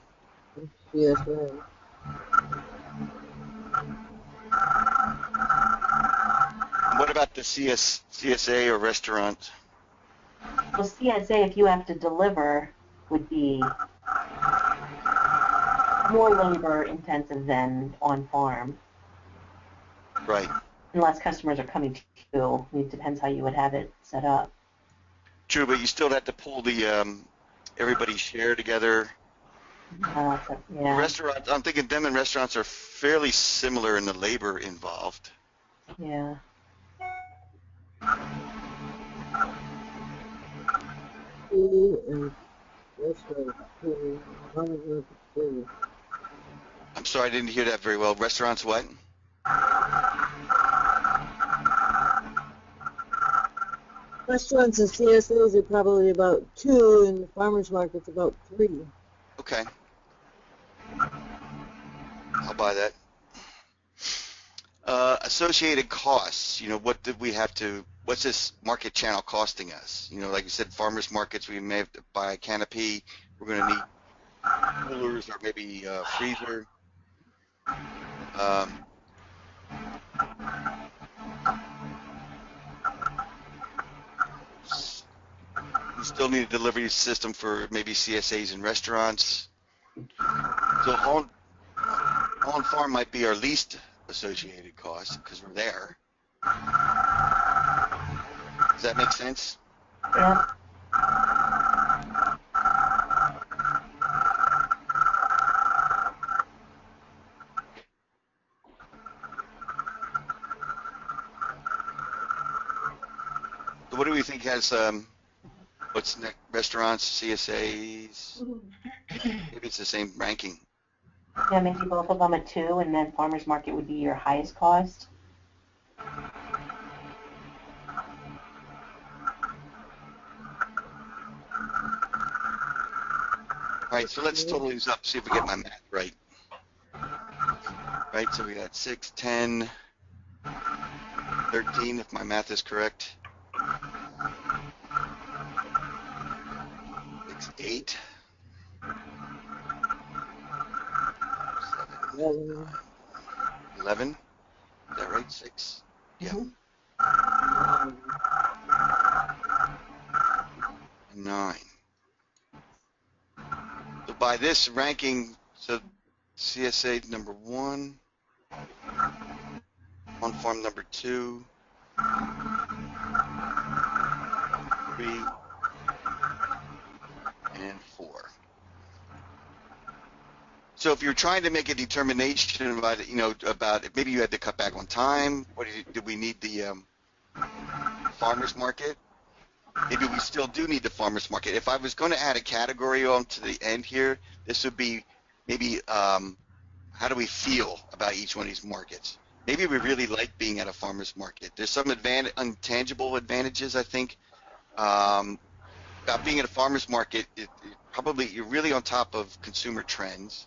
CSA. What about the CSA or restaurant? Well, CSA, if you have to deliver, would be more labor intensive than on farm. Right. Unless customers are coming to you. It depends how you would have it set up. True, but you still have to pull the everybody share together. Yeah. Restaurants, I'm thinking them and restaurants are fairly similar in the labor involved. Yeah. And restaurant 2. Farmers market 2. I'm sorry, I didn't hear that very well. Restaurants what? Restaurants and CSAs are probably about 2, and the farmers market's about 3. Okay. I'll buy that. Associated costs, you know, what did we have to, what's this market channel costing us? You know, like you said, farmers markets, we may have to buy a canopy. We're going to need coolers or maybe a freezer. We still need a delivery system for maybe CSAs and restaurants. So on farm might be our least associated cost because we're there. Does that make sense? Yeah. So what do we think has what's next? Restaurants, CSAs? Maybe it's the same ranking. Yeah, maybe both of them at 2, and then farmers market would be your highest cost. All right, so let's total these up, see if we get my math right. Right, so we got 6, 10, 13, if my math is correct. 6, 8. 7, 11. Is that right? 6? Yeah. 9. So by this ranking, so CSA number 1, on farm number 2, 3, and 4. So if you're trying to make a determination about, you know, about if maybe you had to cut back on time, what did we need the farmers market? Maybe we still do need the farmers market. If I was going to add a category on to the end here, this would be maybe how do we feel about each one of these markets? Maybe we really like being at a farmers market. There's some intangible advantages, I think, about being at a farmers market. Probably you're really on top of consumer trends.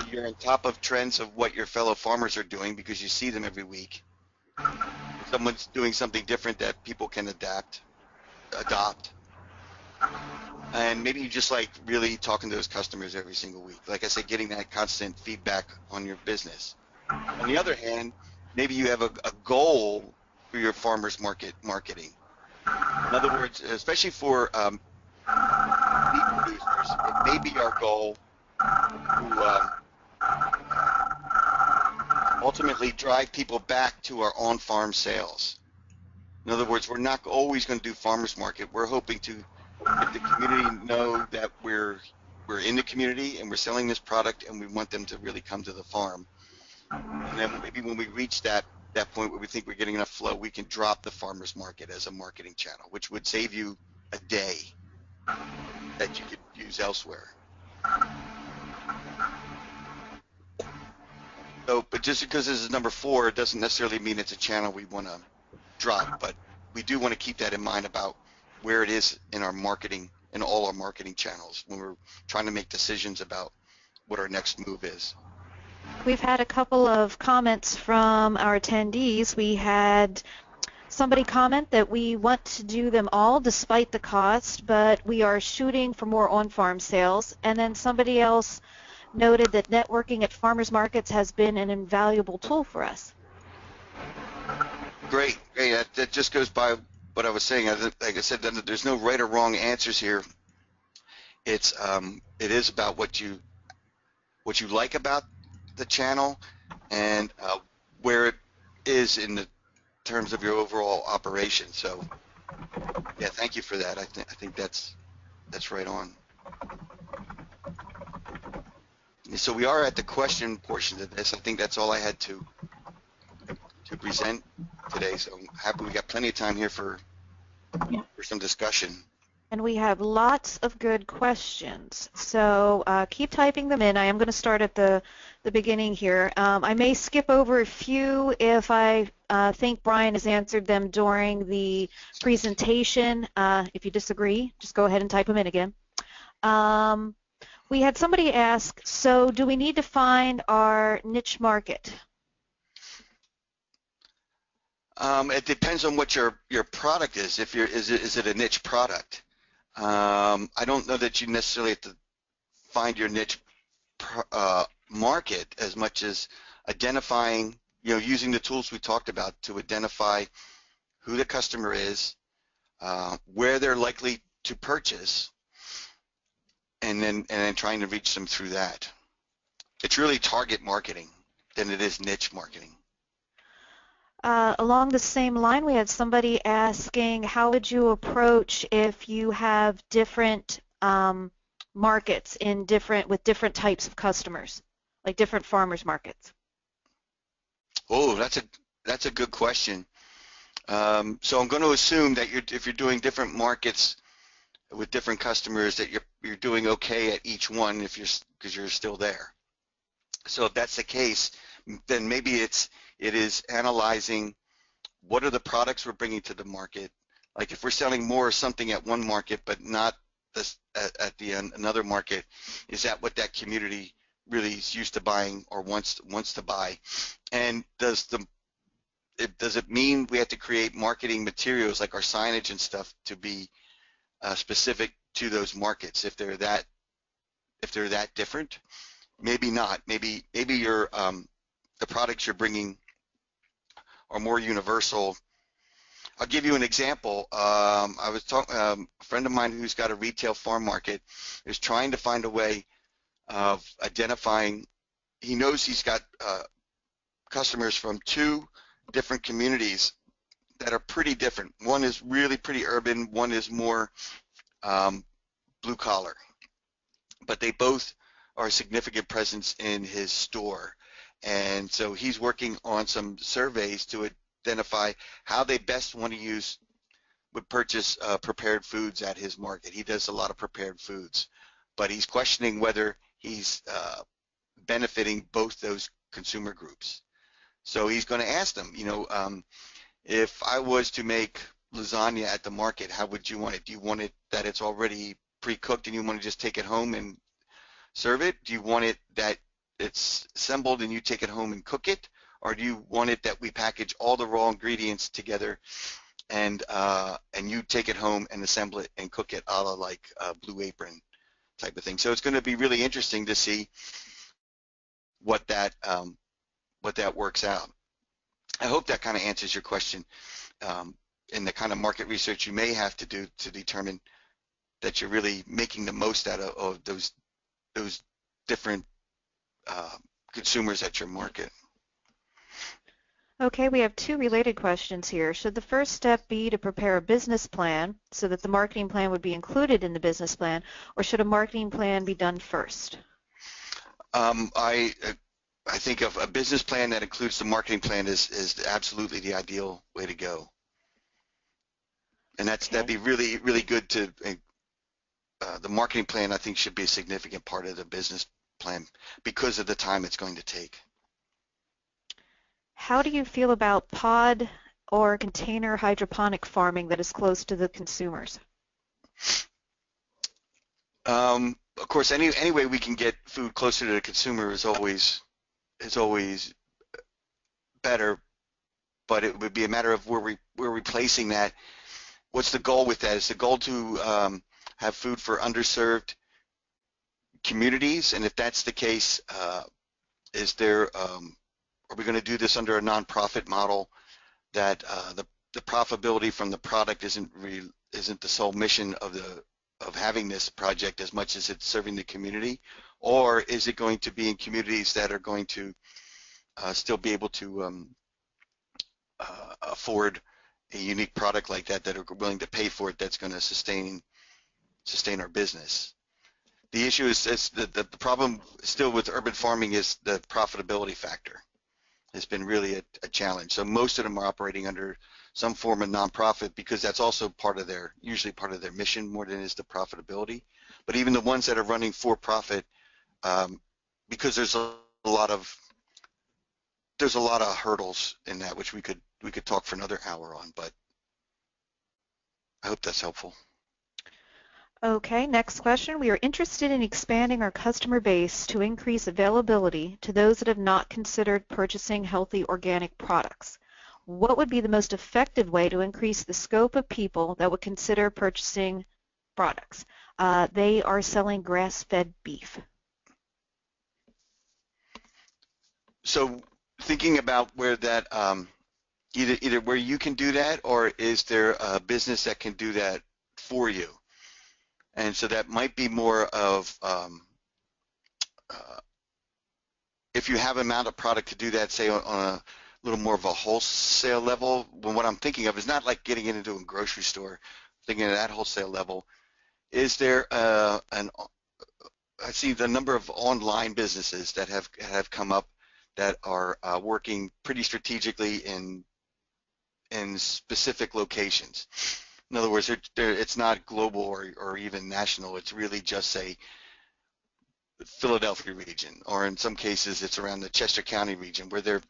You're on top of trends of what your fellow farmers are doing because you see them every week. If someone's doing something different that people can adopt. and maybe you just like really talking to those customers every single week. Like I said, getting that constant feedback on your business. On the other hand, maybe you have a goal for your farmers market marketing. In other words, especially for meat producers, it may be our goal to ultimately drive people back to our on-farm sales. In other words, we're not always going to do farmers market. We're hoping to let the community know that we're in the community and we're selling this product, and we want them to really come to the farm. And then maybe when we reach that point where we think we're getting enough flow, we can drop the farmers market as a marketing channel, which would save you a day that you could use elsewhere. So, but just because this is number 4, it doesn't necessarily mean it's a channel we want to drop, but we do want to keep that in mind about where it is in our marketing, in all our marketing channels, when we're trying to make decisions about what our next move is. We've had a couple of comments from our attendees. We had somebody comment that we want to do them all despite the cost, but we are shooting for more on-farm sales. And then somebody else noted that networking at farmers markets has been an invaluable tool for us. Great. That just goes by what I was saying. Like I said, there's no right or wrong answers here. It is about what you like about the channel and where it is in the terms of your overall operation. So, yeah, thank you for that. I think that's right on. So we are at the question portion of this. I think that's all I had to present today. So I'm happy we got plenty of time here for some discussion. And we have lots of good questions. So keep typing them in. I am going to start at the beginning here. I may skip over a few if I think Brian has answered them during the presentation. If you disagree, just go ahead and type them in again. We had somebody ask, so do we need to find our niche market? It depends on what your product is. If is it a niche product? I don't know that you necessarily have to find your niche market as much as identifying, using the tools we talked about to identify who the customer is, where they're likely to purchase, and then trying to reach them through that. It's really target marketing than it is niche marketing. Along the same line, we had somebody asking, how would you approach if you have different markets with different types of customers, like different farmers markets? Oh, that's a good question. So I'm going to assume that if you're doing different markets with different customers, that you're doing okay at each one because you're still there. So if that's the case, then maybe it is analyzing what are the products we're bringing to the market. Like if we're selling more of something at one market but not at another market, is that what that community really is used to buying or wants to buy? And does it mean we have to create marketing materials like our signage and stuff to be specific to those markets if they're that different? Maybe not. Maybe your the products you're bringing are more universal. I'll give you an example. I was talking a friend of mine who's got a retail farm market is trying to find a way of identifying. He knows he's got customers from 2 different communities that are pretty different. One is really pretty urban, one is more blue collar, but they both are a significant presence in his store. And so he's working on some surveys to identify how they best would purchase prepared foods at his market. He does a lot of prepared foods, but he's questioning whether he's benefiting both those consumer groups. So he's going to ask them, if I was to make lasagna at the market, how would you want it? Do you want it that it's already pre-cooked and you want to just take it home and serve it? Do you want it that it's assembled and you take it home and cook it? Or do you want it that we package all the raw ingredients together and you take it home and assemble it and cook it a la like Blue Apron type of thing. So it's going to be really interesting to see what that works out. I hope that kind of answers your question, in the kind of market research you may have to do to determine that you're really making the most out of those different consumers at your market. Okay, we have two related questions here. Should the first step be to prepare a business plan so that the marketing plan would be included in the business plan, or should a marketing plan be done first? I think of a business plan that includes the marketing plan is absolutely the ideal way to go. And that'd be really, really good to, the marketing plan I think should be a significant part of the business plan because of the time it's going to take. How do you feel about pod or container hydroponic farming that is close to the consumers? Of course, any way we can get food closer to the consumer is always better, but it would be a matter of where we're placing that. What's the goal with that? Is the goal to have food for underserved communities? And if that's the case, is there are we going to do this under a nonprofit model that the profitability from the product isn't the sole mission of having this project as much as it's serving the community, or is it going to be in communities that are going to still be able to afford a unique product like that are willing to pay for it, that's going to sustain our business? The issue is the problem still with urban farming is the profitability factor. Has been really a challenge. So most of them are operating under some form of nonprofit because that's also usually part of their mission more than is the profitability. But even the ones that are running for profit, because there's a lot of hurdles in that, which we could talk for another hour on, but I hope that's helpful. Okay, next question. We are interested in expanding our customer base to increase availability to those that have not considered purchasing healthy organic products. What would be the most effective way to increase the scope of people that would consider purchasing products? They are selling grass-fed beef. So thinking about where that, either where you can do that, or is there a business that can do that for you? And so that might be more of, if you have an amount of product to do that, say on a little more of a wholesale level. When what I'm thinking of is not like getting into a grocery store, thinking at that wholesale level. Is there I see the number of online businesses that have come up that are working pretty strategically in specific locations. In other words, it's not global or even national. It's really just, say, the Philadelphia region, or in some cases it's around the Chester County region, where they're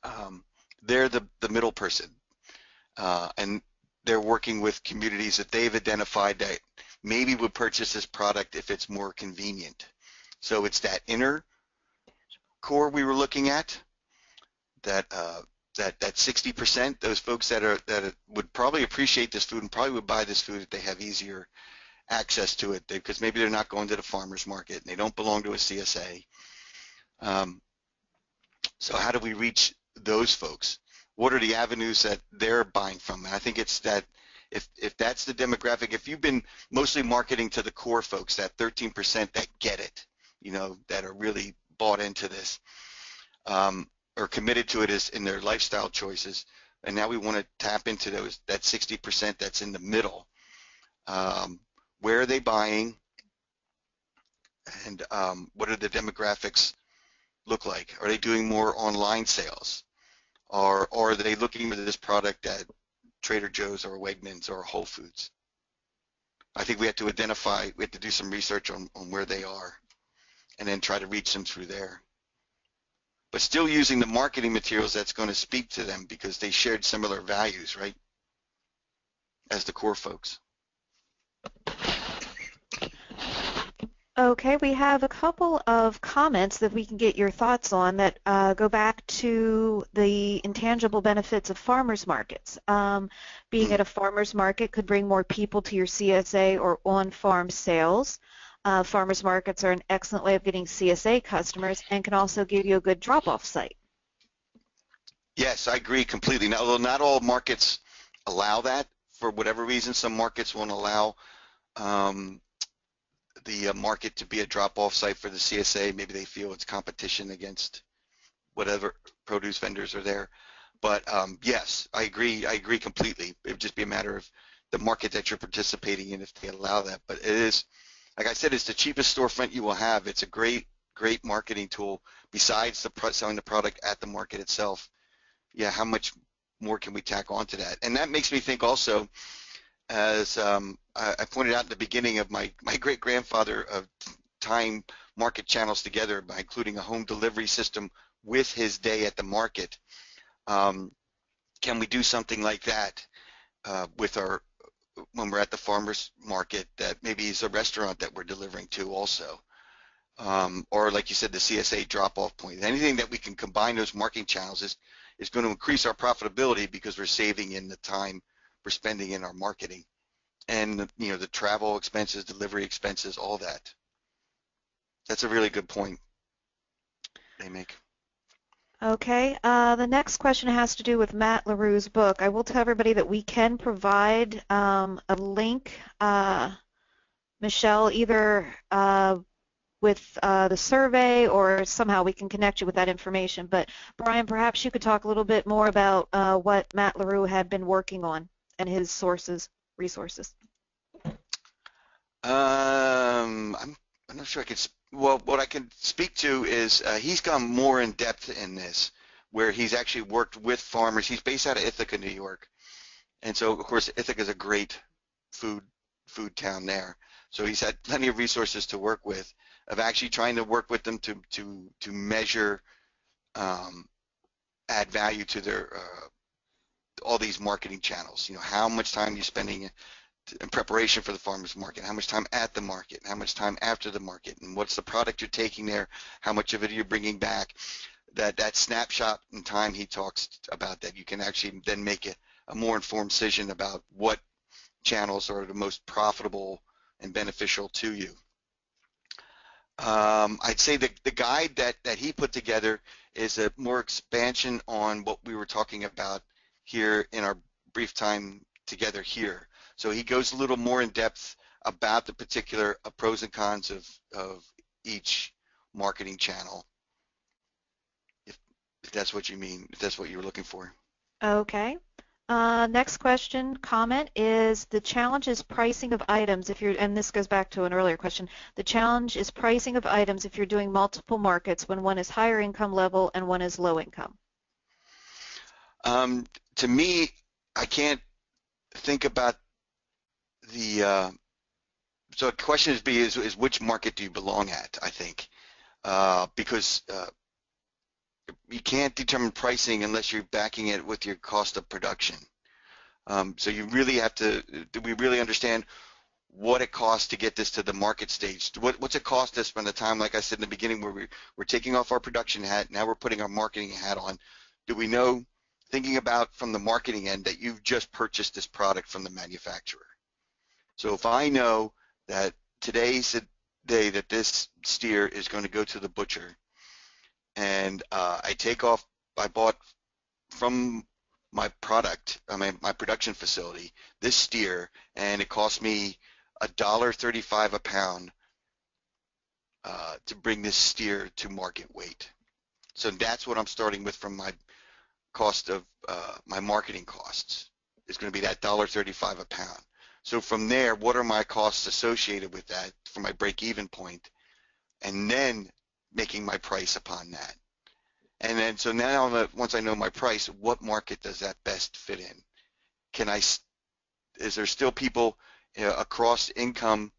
the middle person, and they're working with communities that they've identified that maybe would purchase this product if it's more convenient. So it's that inner core we were looking at, that 60%, those folks that would probably appreciate this food and probably would buy this food if they have easier access to it, because maybe they're not going to the farmer's market and they don't belong to a CSA. So how do we reach those folks? What are the avenues that they're buying from? And I think it's that if that's the demographic, if you've been mostly marketing to the core folks, that 13% that get it, that are really bought into this, or committed to it is in their lifestyle choices, and now we want to tap into that 60% that's in the middle. Where are they buying, and what are the demographics look like? Are they doing more online sales, or are they looking for this product at Trader Joe's or Wegmans or Whole Foods? I think we have to do some research on where they are, and then try to reach them through there. But still using the marketing materials that's going to speak to them, because they shared similar values, right, as the core folks. Okay, we have a couple of comments that we can get your thoughts on that go back to the intangible benefits of farmers markets. Being at a farmers market could bring more people to your CSA or on-farm sales. Farmers markets are an excellent way of getting CSA customers and can also give you a good drop-off site. Yes, I agree completely. Now, although not all markets allow that for whatever reason, some markets won't allow the market to be a drop-off site for the CSA. Maybe they feel it's competition against whatever produce vendors are there. But yes, I agree. I agree completely. It would just be a matter of the market that you're participating in if they allow that. But it is, like I said, it's the cheapest storefront you will have. It's a great marketing tool besides selling the product at the market itself. Yeah, how much more can we tack onto that? And that makes me think also, as I pointed out in the beginning of my great-grandfather of tying market channels together by including a home delivery system with his day at the market. Can we do something like that with when we're at the farmer's market that maybe is a restaurant that we're delivering to also? Or like you said, the CSA drop-off point. Anything that we can combine those marketing channels is going to increase our profitability because we're saving in the time we're spending in our marketing and the travel expenses, delivery expenses, all that. That's a really good point they make. Okay, the next question has to do with Matt LaRue's book. I will tell everybody that we can provide a link, Michelle, either with the survey or somehow we can connect you with that information. But Brian, perhaps you could talk a little bit more about what Matt LaRue had been working on and his resources. I'm not sure I could. Well, what I can speak to is he's gone more in depth in this, where he's actually worked with farmers. He's based out of Ithaca, New York, and so of course Ithaca is a great food town there. So he's had plenty of resources to work with, of actually trying to work with them to measure, add value to their all these marketing channels. How much time you're spending in preparation for the farmer's market, how much time at the market, how much time after the market, and what's the product you're taking there, how much of it you're bringing back. That snapshot in time he talks about, that you can actually then make a more informed decision about what channels are the most profitable and beneficial to you. I'd say that the guide that he put together is a more expansion on what we were talking about here in our brief time together here. So he goes a little more in depth about the particular pros and cons of each marketing channel, if that's what you mean, if that's what you were looking for. Okay. Next comment is the challenge is pricing of items if you're, and this goes back to an earlier question, the challenge is pricing of items if you're doing multiple markets when one is higher income level and one is low income. To me, I can't think about the, so the question is which market do you belong at, I think, because you can't determine pricing unless you're backing it with your cost of production. So you really have to, do we really understand what it costs to get this to the market stage? What's it cost us from the time, like I said in the beginning, where we're taking off our production hat, now we're putting our marketing hat on? Do we know, thinking about from the marketing end, that you've just purchased this product from the manufacturer? So if I know that today's the day that this steer is going to go to the butcher, and I bought from my product, my production facility, this steer, and it cost me $1.35 a pound to bring this steer to market weight. So that's what I'm starting with from my cost of my marketing costs. It's going to be that $1.35 a pound. So from there, what are my costs associated with that for my break-even point, and then making my price upon that. And then, so now once I know my price, what market does that best fit in? Is there still people across income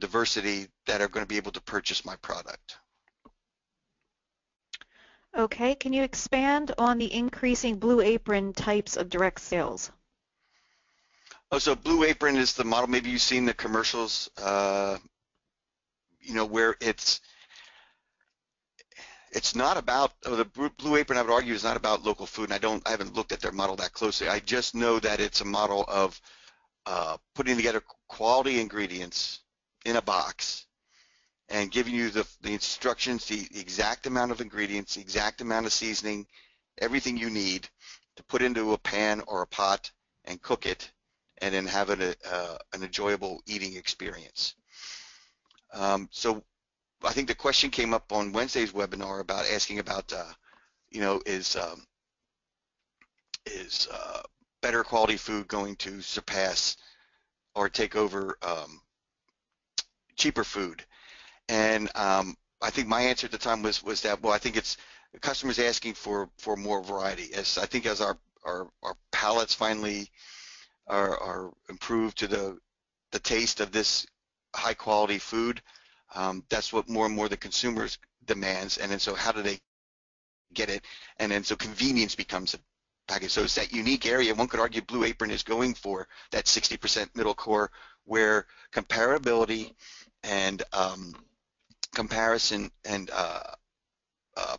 diversity that are going to be able to purchase my product? Okay, can you expand on the increasing Blue Apron types of direct sales? Oh, so Blue Apron is the model. Maybe you've seen the commercials where it's not about the Blue Apron. I would argue is not about local food, and I haven't looked at their model that closely. I just know that it's a model of putting together quality ingredients in a box and giving you the instructions, the exact amount of ingredients, the exact amount of seasoning, everything you need to put into a pan or a pot and cook it, and then have an enjoyable eating experience. So I think the question came up on Wednesday's webinar about asking about, is better quality food going to surpass or take over cheaper food? And I think my answer at the time was that, well, I think it's the customers asking for more variety. As I think as our palates finally are improved to the taste of this high quality food, that's what more and more the consumers demands. And then so how do they get it? And then so convenience becomes a package. So it's that unique area. One could argue Blue Apron is going for that 60% middle core, where comparability and comparison and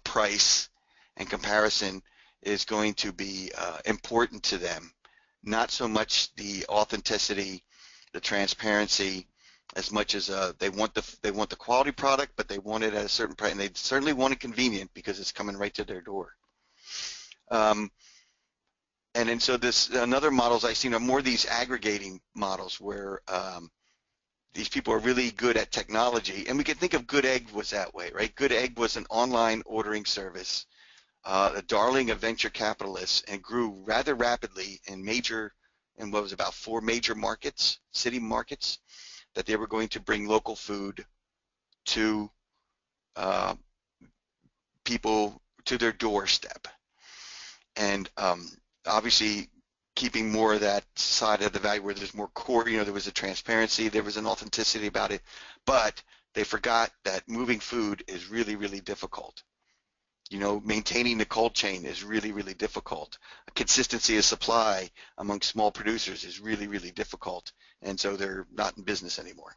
price and comparison is going to be important to them. Not so much the authenticity, the transparency, as much as they want the quality product, but they want it at a certain price, and they certainly want it convenient because it's coming right to their door. And then so another models I've seen are more these aggregating models where these people are really good at technology, and we can think of Good Egg was that way, right? Good Egg was an online ordering service, a darling of venture capitalists, and grew rather rapidly in what was about 4 major markets, city markets, that they were going to bring local food to people to their doorstep. And obviously keeping more of that side of the value where there's more core, there was a transparency, there was an authenticity about it, but they forgot that moving food is really, really difficult. Maintaining the cold chain is really, really difficult. Consistency of supply among small producers is really, really difficult, and so they're not in business anymore.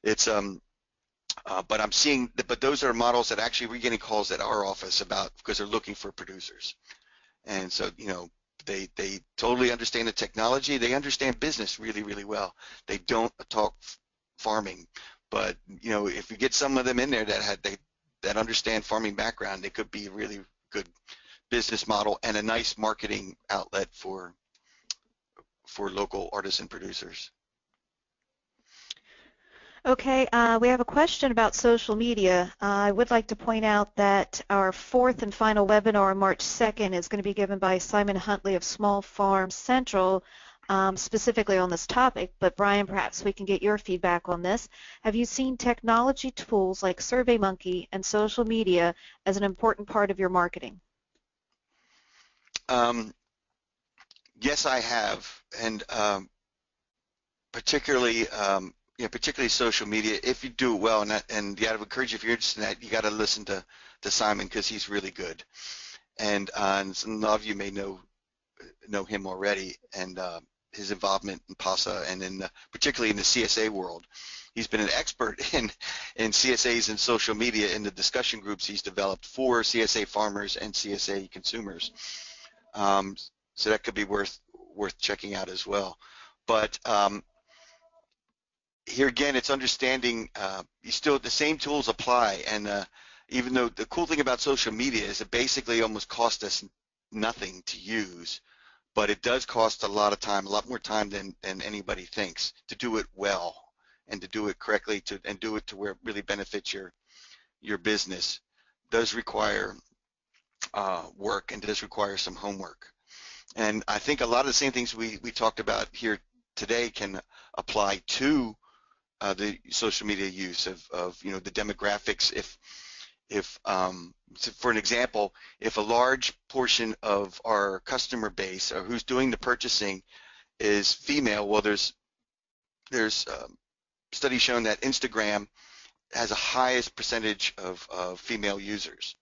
It's but I'm seeing but those are models that actually we're getting calls at our office about because they're looking for producers. And so, they totally understand the technology. They understand business really, really well. They don't talk farming, but if you get some of them in there that understand farming background, they could be a really good business model and a nice marketing outlet for local artisan producers. Okay, we have a question about social media. I would like to point out that our 4th and final webinar on March 2nd is going to be given by Simon Huntley of Small Farm Central, specifically on this topic, but Brian, perhaps we can get your feedback on this. Have you seen technology tools like SurveyMonkey and social media as an important part of your marketing? Yes, I have, and particularly social media, if you do it well, and I would encourage you, if you're interested in that, you got to listen to Simon because he's really good, and some of you may know him already, and his involvement in Pasa and particularly in the CSA world. He's been an expert in CSAs and social media in the discussion groups he's developed for CSA farmers and CSA consumers. So that could be worth checking out as well. But here again, it's understanding the same tools apply, and even though the cool thing about social media is it basically almost costs us nothing to use, but it does cost a lot of time, a lot more time than anybody thinks to do it well and to do it correctly and do it to where it really benefits your business. Does require work and does require some homework. And I think a lot of the same things we talked about here today can apply to the social media use of the demographics. If for an example, if a large portion of our customer base or who's doing the purchasing is female, well, there's studies showing that Instagram has the highest percentage of female users.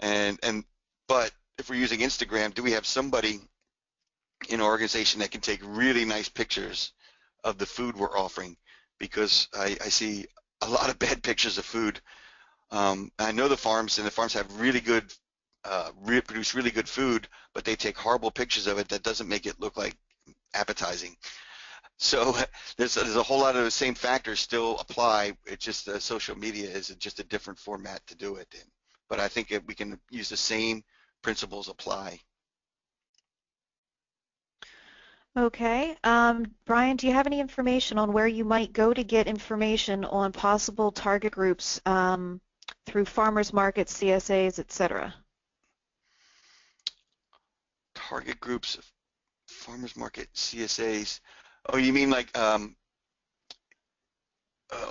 But if we're using Instagram, do we have somebody in our organization that can take really nice pictures of the food we're offering? Because I see a a lot of bad pictures of food. I know the farms, and the farms have really good, produce really good food, but they take horrible pictures of it that doesn't make it look like appetizing. So there's a whole lot of the same factors still apply. It's just social media is just a different format to do it in. But I think we can use the same principles apply. Okay. Brian, do you have any information on where you might go to get information on possible target groups through farmers markets, CSAs, etc.? Target groups, farmers market, CSAs. Oh, you mean like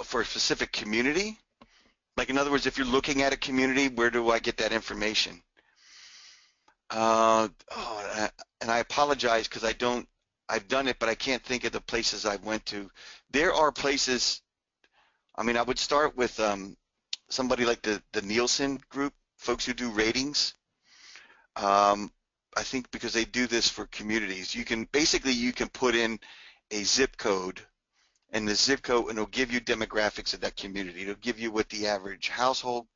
for a specific community? Like, in other words, if you're looking at a community, where do I get that information? And I apologize because I've done it, but I can't think of the places I went to. There are places, I mean, I would start with somebody like the Nielsen group, folks who do ratings. I think because they do this for communities. You can put in a zip code, and the zip code, and it'll give you demographics of that community. It'll give you what the average household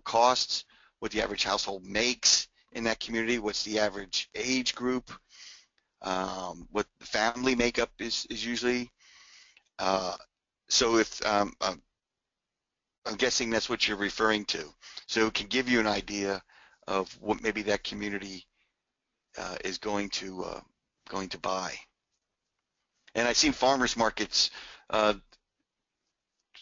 costs, what the average household makes in that community, what's the average age group, what the family makeup is usually. So if I'm guessing that's what you're referring to. So it can give you an idea of what maybe that community is going to buy. And I've seen farmers markets,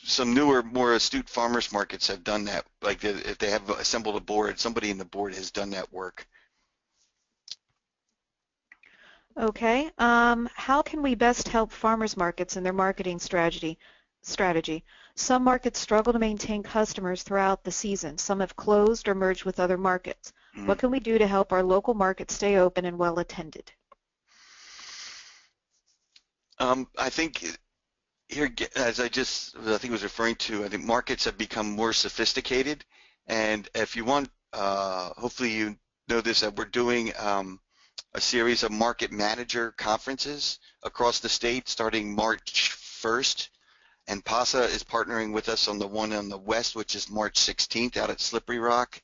some newer, more astute farmers markets have done that. Like if they have assembled a board, somebody in the board has done that work. Okay. How can we best help farmers markets in their marketing strategy? Some markets struggle to maintain customers throughout the season. Some have closed or merged with other markets. What can we do to help our local markets stay open and well attended? I think here, as I think was referring to, I think markets have become more sophisticated, and if you want, hopefully you know this, that we're doing a series of market manager conferences across the state starting March 1st, and Pasa is partnering with us on the one on the west, which is March 16th out at Slippery Rock,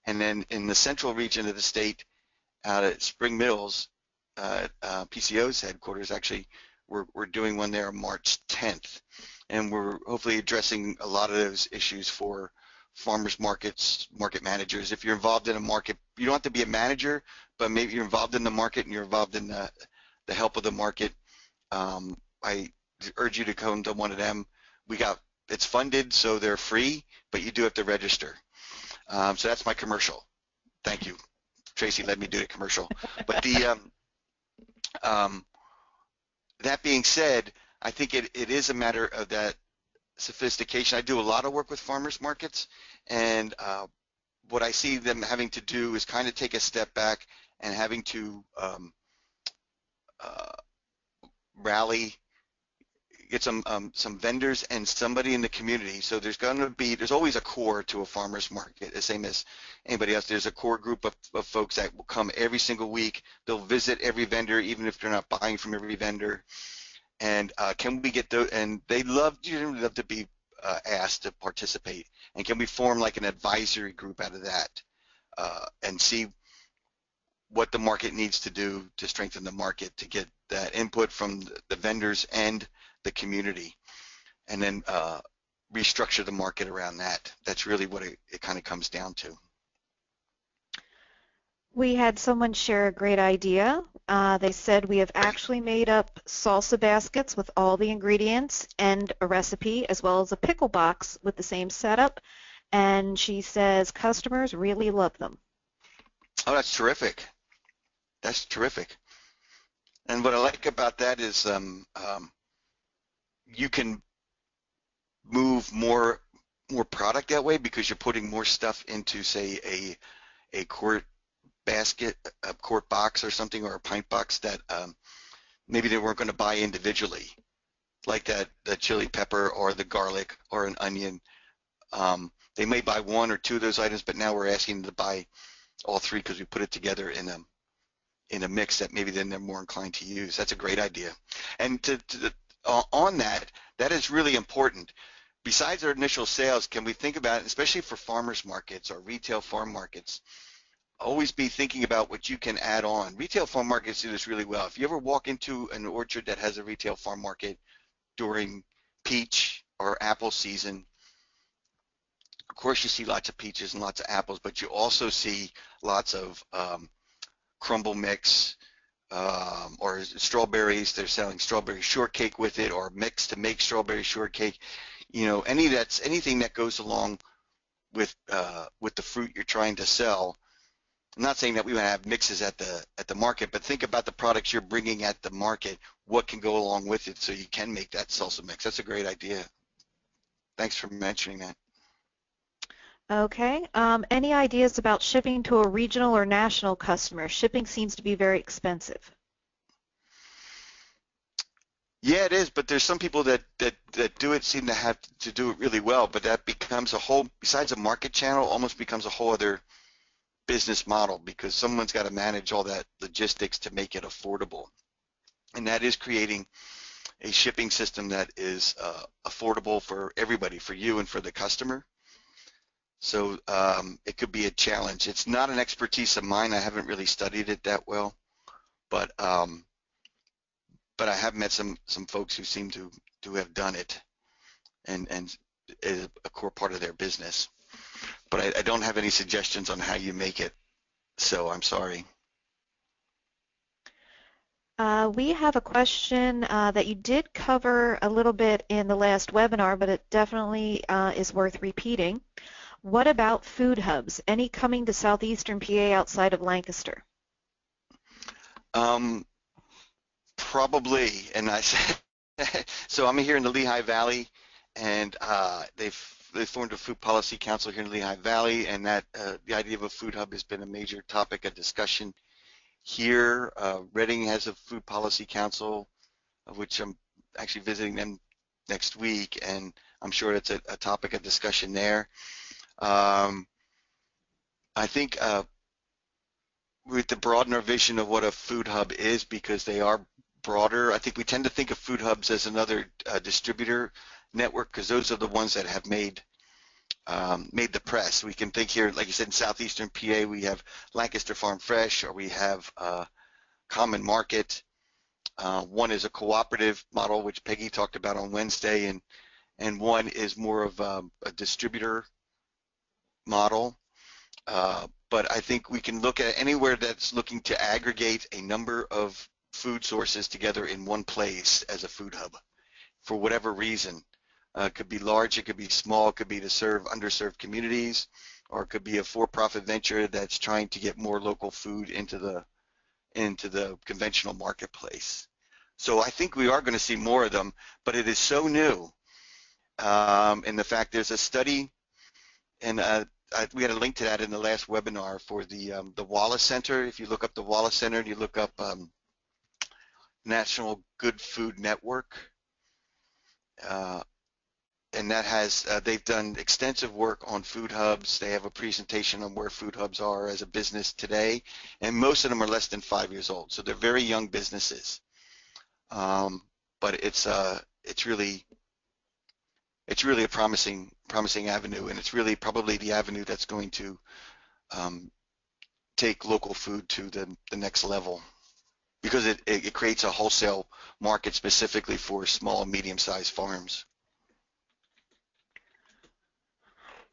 and then in the central region of the state out at Spring Mills, PCO's headquarters, actually, we're doing one there on March 10th, and we're hopefully addressing a lot of those issues for farmers markets, market managers. If you're involved in a market, you don't have to be a manager, but maybe you're involved in the market and you're involved in the help of the market. I urge you to come to one of them. It's funded, so they're free, but you do have to register. So that's my commercial. Thank you. Tracy let me do the commercial. But that being said, I think it is a matter of that sophistication. I do a lot of work with farmers markets, and what I see them having to do is kind of take a step back and having to rally, get some vendors and somebody in the community. So there's always a core to a farmer's market, the same as anybody else. There's a core group of folks that will come every single week. They'll visit every vendor, even if they're not buying from every vendor. And can we get those? And they love to be asked to participate. And can we form like an advisory group out of that and see what the market needs to do to strengthen the market, to get that input from the vendors and the community, and then restructure the market around that. That's really what it kind of comes down to. We had someone share a great idea. They said we have actually made up salsa baskets with all the ingredients and a recipe, as well as a pickle box with the same setup, and she says customers really love them. Oh, that's terrific. That's terrific. And what I like about that is you can move more product that way because you're putting more stuff into, say, a quart basket, a quart box or something, or a pint box that maybe they weren't going to buy individually, like the chili pepper or the garlic or an onion. They may buy one or two of those items, but now we're asking them to buy all three because we put it together in a mix that maybe then they're more inclined to use. That's a great idea. And on that is really important. besides our initial sales, can we think about, especially for farmers markets or retail farm markets, always be thinking about what you can add on. Retail farm markets do this really well. If you ever walk into an orchard that has a retail farm market during peach or apple season, of course you see lots of peaches and lots of apples, but you also see lots of crumble mix, or strawberries. They're selling strawberry shortcake with it, or mix to make strawberry shortcake. You know, anything that goes along with the fruit you're trying to sell. I'm not saying that we want to have mixes at the market, but think about the products you're bringing at the market. What can go along with it so you can make that salsa mix? That's a great idea. Thanks for mentioning that. Okay. Any ideas about shipping to a regional or national customer? Shipping seems to be very expensive. Yeah, it is, but there's some people that do it, seem to have to do it really well, but that becomes a whole, besides a market channel, almost becomes a whole other business model, because someone's got to manage all that logistics to make it affordable. And that is creating a shipping system that is affordable for everybody, for you and for the customer. So it could be a challenge. It's not an expertise of mine. I haven't really studied it that well, but I have met some folks who seem to have done it, and is a core part of their business. But I don't have any suggestions on how you make it, so I'm sorry. We have a question that you did cover a little bit in the last webinar, but it definitely is worth repeating. What about food hubs? Any coming to southeastern PA outside of Lancaster? Probably, and I said, so I'm here in the Lehigh Valley, and they've formed a food policy council here in the Lehigh Valley, and that the idea of a food hub has been a major topic of discussion here. Reading has a food policy council, of which I'm actually visiting them next week, and I'm sure it's a topic of discussion there. I think we have to broaden our vision of what a food hub is, because they are broader. I think we tend to think of food hubs as another distributor network, because those are the ones that have made the press. We can think here, like you said, in southeastern PA, we have Lancaster Farm Fresh, or we have Common Market. One is a cooperative model, which Peggy talked about on Wednesday, and one is more of a distributor model. But I think we can look at anywhere that's looking to aggregate a number of food sources together in one place as a food hub for whatever reason. It could be large, it could be small, it could be to serve underserved communities, or it could be a for-profit venture that's trying to get more local food into the conventional marketplace. So I think we are going to see more of them, but it is so new. And the fact there's a study, and we had a link to that in the last webinar for the Wallace Center. If you look up the Wallace Center and you look up National Good Food Network, and that has, they've done extensive work on food hubs. They have a presentation on where food hubs are as a business today, and most of them are less than 5 years old, so they're very young businesses. But it's really a promising avenue, and it's really probably the avenue that's going to take local food to the next level, because it creates a wholesale market specifically for small and medium-sized farms.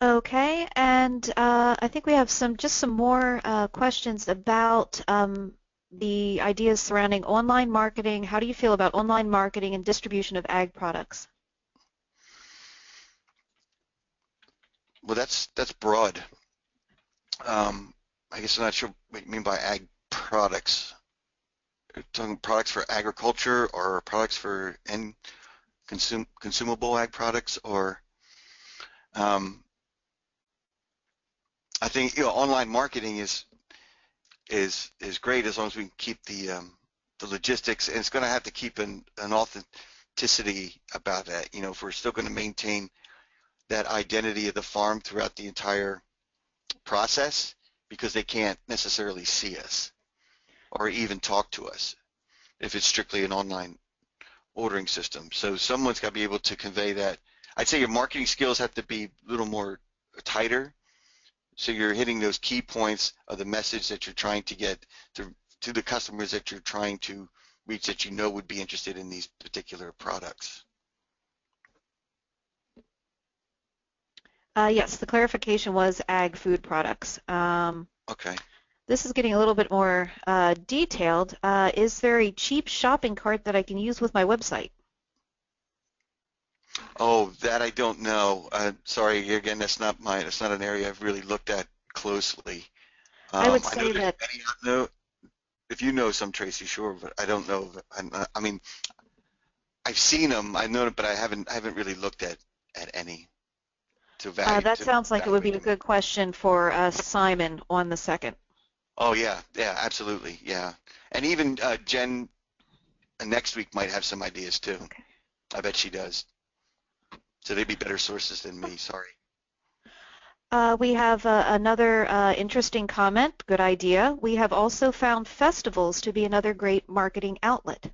Okay, and I think we have some more questions about the ideas surrounding online marketing. How do you feel about online marketing and distribution of ag products? Well, that's broad. I guess I'm not sure what you mean by ag products. Are you talking products for agriculture, or products for end consumable ag products, or I think online marketing is great as long as we can keep the logistics, and it's going to have to keep an authenticity about that. If we're still going to maintain that identity of the farm throughout the entire process, because they can't necessarily see us or even talk to us if it's strictly an online ordering system. So someone's got to be able to convey that I'd say your marketing skills have to be a little more tighter, so you're hitting those key points of the message that you're trying to get to the customers that you're trying to reach, that you know would be interested in these particular products. Yes, the clarification was ag food products. Okay. This is getting a little bit more detailed. Is there a cheap shopping cart that I can use with my website? Oh, that I don't know. Sorry, again, that's not an area I've really looked at closely. I would I know say there's that. many. No, if you know some, Tracy, sure, but I don't know. I mean, I've seen them. I know, but I haven't really looked at any to That sounds like it would be evaluate a them. good question for Simon on the second. Oh yeah, absolutely, yeah. And even Jen next week might have some ideas too. Okay. I bet she does. So they'd be better sources than me. Sorry. We have another interesting comment. Good idea. We have also found festivals to be another great marketing outlet.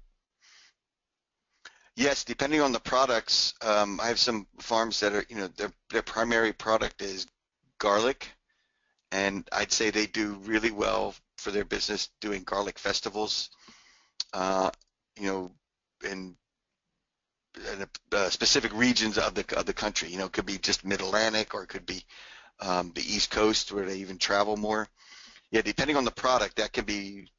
Yes, depending on the products, I have some farms that are, their primary product is garlic, and I'd say they do really well for their business doing garlic festivals, in specific regions of the country. It could be just Mid-Atlantic, or it could be the East Coast, where they even travel more. Yeah, depending on the product, that can be,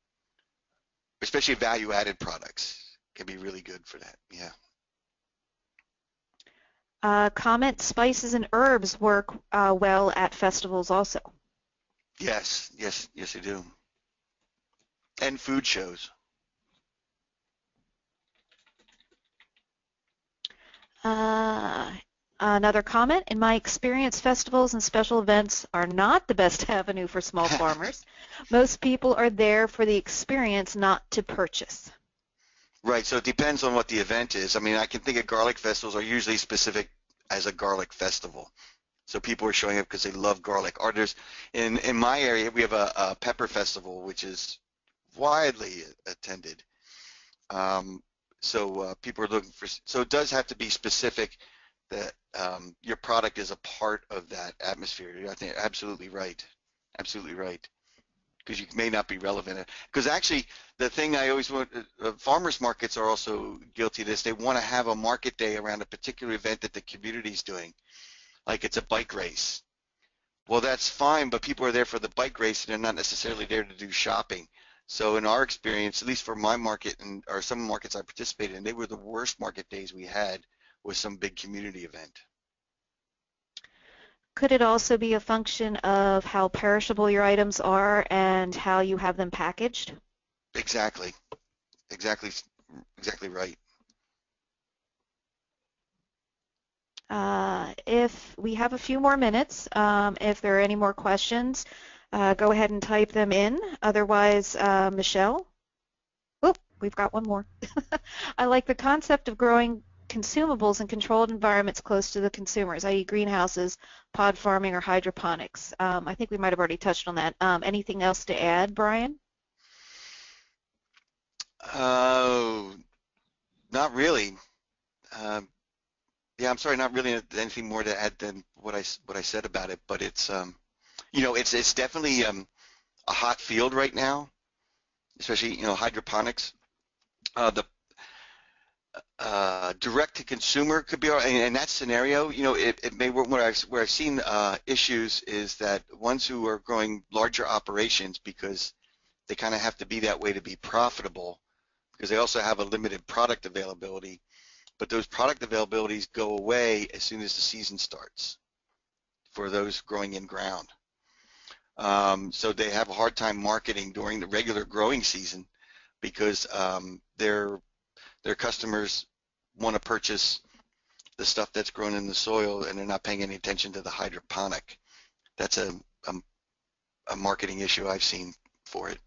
especially value-added products, can be really good for that. Yeah. Comment, spices and herbs work well at festivals also. Yes, they do. And food shows. Another comment, in my experience, festivals and special events are not the best avenue for small farmers. Most people are there for the experience, not to purchase. Right, so it depends on what the event is. I mean, I can think of garlic festivals are usually specific as a garlic festival. So people are showing up because they love garlic. Or there's, in my area, we have a pepper festival, which is widely attended. So people are looking for, so it does have to be specific that your product is a part of that atmosphere. I think absolutely right. Absolutely right. Because you may not be relevant. Because actually, the thing I always want, farmers markets are also guilty of this. They want to have a market day around a particular event that the community's doing, like it's a bike race. Well, that's fine, but people are there for the bike race, and they're not necessarily there to do shopping. So in our experience, at least for my market or some markets I participated in, they were the worst market days we had with some big community event. Could it also be a function of how perishable your items are and how you have them packaged? Exactly right. If we have a few more minutes, if there are any more questions, go ahead and type them in. Otherwise, Michelle? Oh, we've got one more. I like the concept of growing consumables in controlled environments close to the consumers, i.e. greenhouses, pod farming, or hydroponics. I think we might have already touched on that. Anything else to add, Brian? Not really. Yeah, I'm sorry, not really anything more to add than what I said about it. But it's it's definitely a hot field right now, especially hydroponics. The direct to consumer could be, in that scenario, it may work. Where I've seen issues is that ones who are growing larger operations, because they kind of have to be that way to be profitable, because they also have a limited product availability, but those product availabilities go away as soon as the season starts for those growing in ground. So they have a hard time marketing during the regular growing season, because their customers want to purchase the stuff that's grown in the soil, and they're not paying any attention to the hydroponic. That's a marketing issue I've seen for it.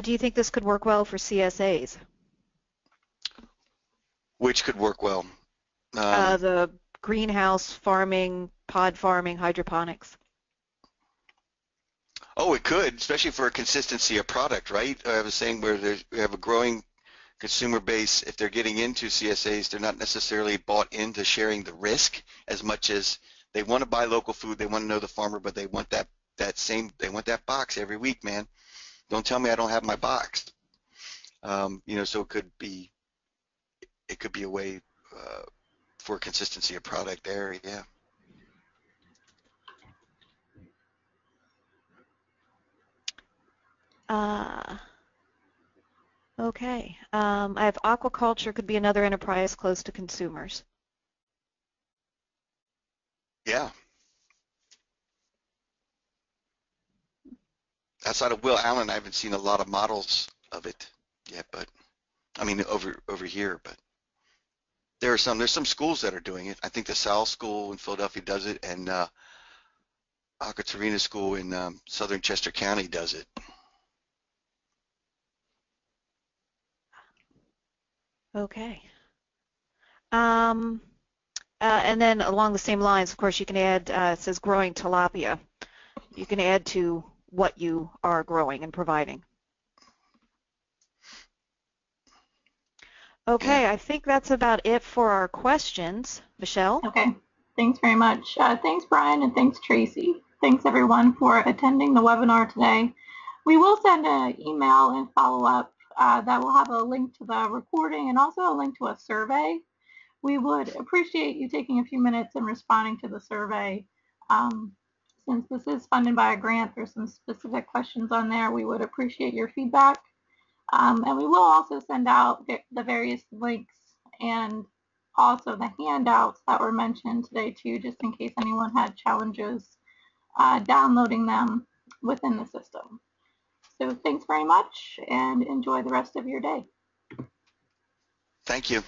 Do you think this could work well for CSAs? Which could work well? The greenhouse farming, pod farming, hydroponics. Oh, it could, especially for a consistency of product, right? I was saying where we have a growing consumer base, if they're getting into CSAs, they're not necessarily bought into sharing the risk as much as they want to buy local food. They want to know the farmer, but they want they want that box every week, man. Don't tell me I don't have my box. So it could be a way for consistency of product there. Yeah. Okay. I have aquaculture could be another enterprise close to consumers. Yeah. Outside of Will Allen, I haven't seen a lot of models of it yet, but I mean over here, but there's some schools that are doing it. I think the Sal School in Philadelphia does it, and Aquatorina School in southern Chester County does it. Okay. And then along the same lines, of course, you can add, it says growing tilapia. You can add to what you are growing and providing. Okay, Yeah. I think that's about it for our questions. Michelle? Okay, thanks very much. Thanks, Brian, and thanks, Tracy. Thanks, everyone, for attending the webinar today. We will send an email and follow up that will have a link to the recording and also a link to a survey. We would appreciate you taking a few minutes and responding to the survey. Since this is funded by a grant, there's some specific questions on there. We would appreciate your feedback. And we will also send out the various links and also the handouts that were mentioned today too, just in case anyone had challenges downloading them within the system. So thanks very much and enjoy the rest of your day. Thank you.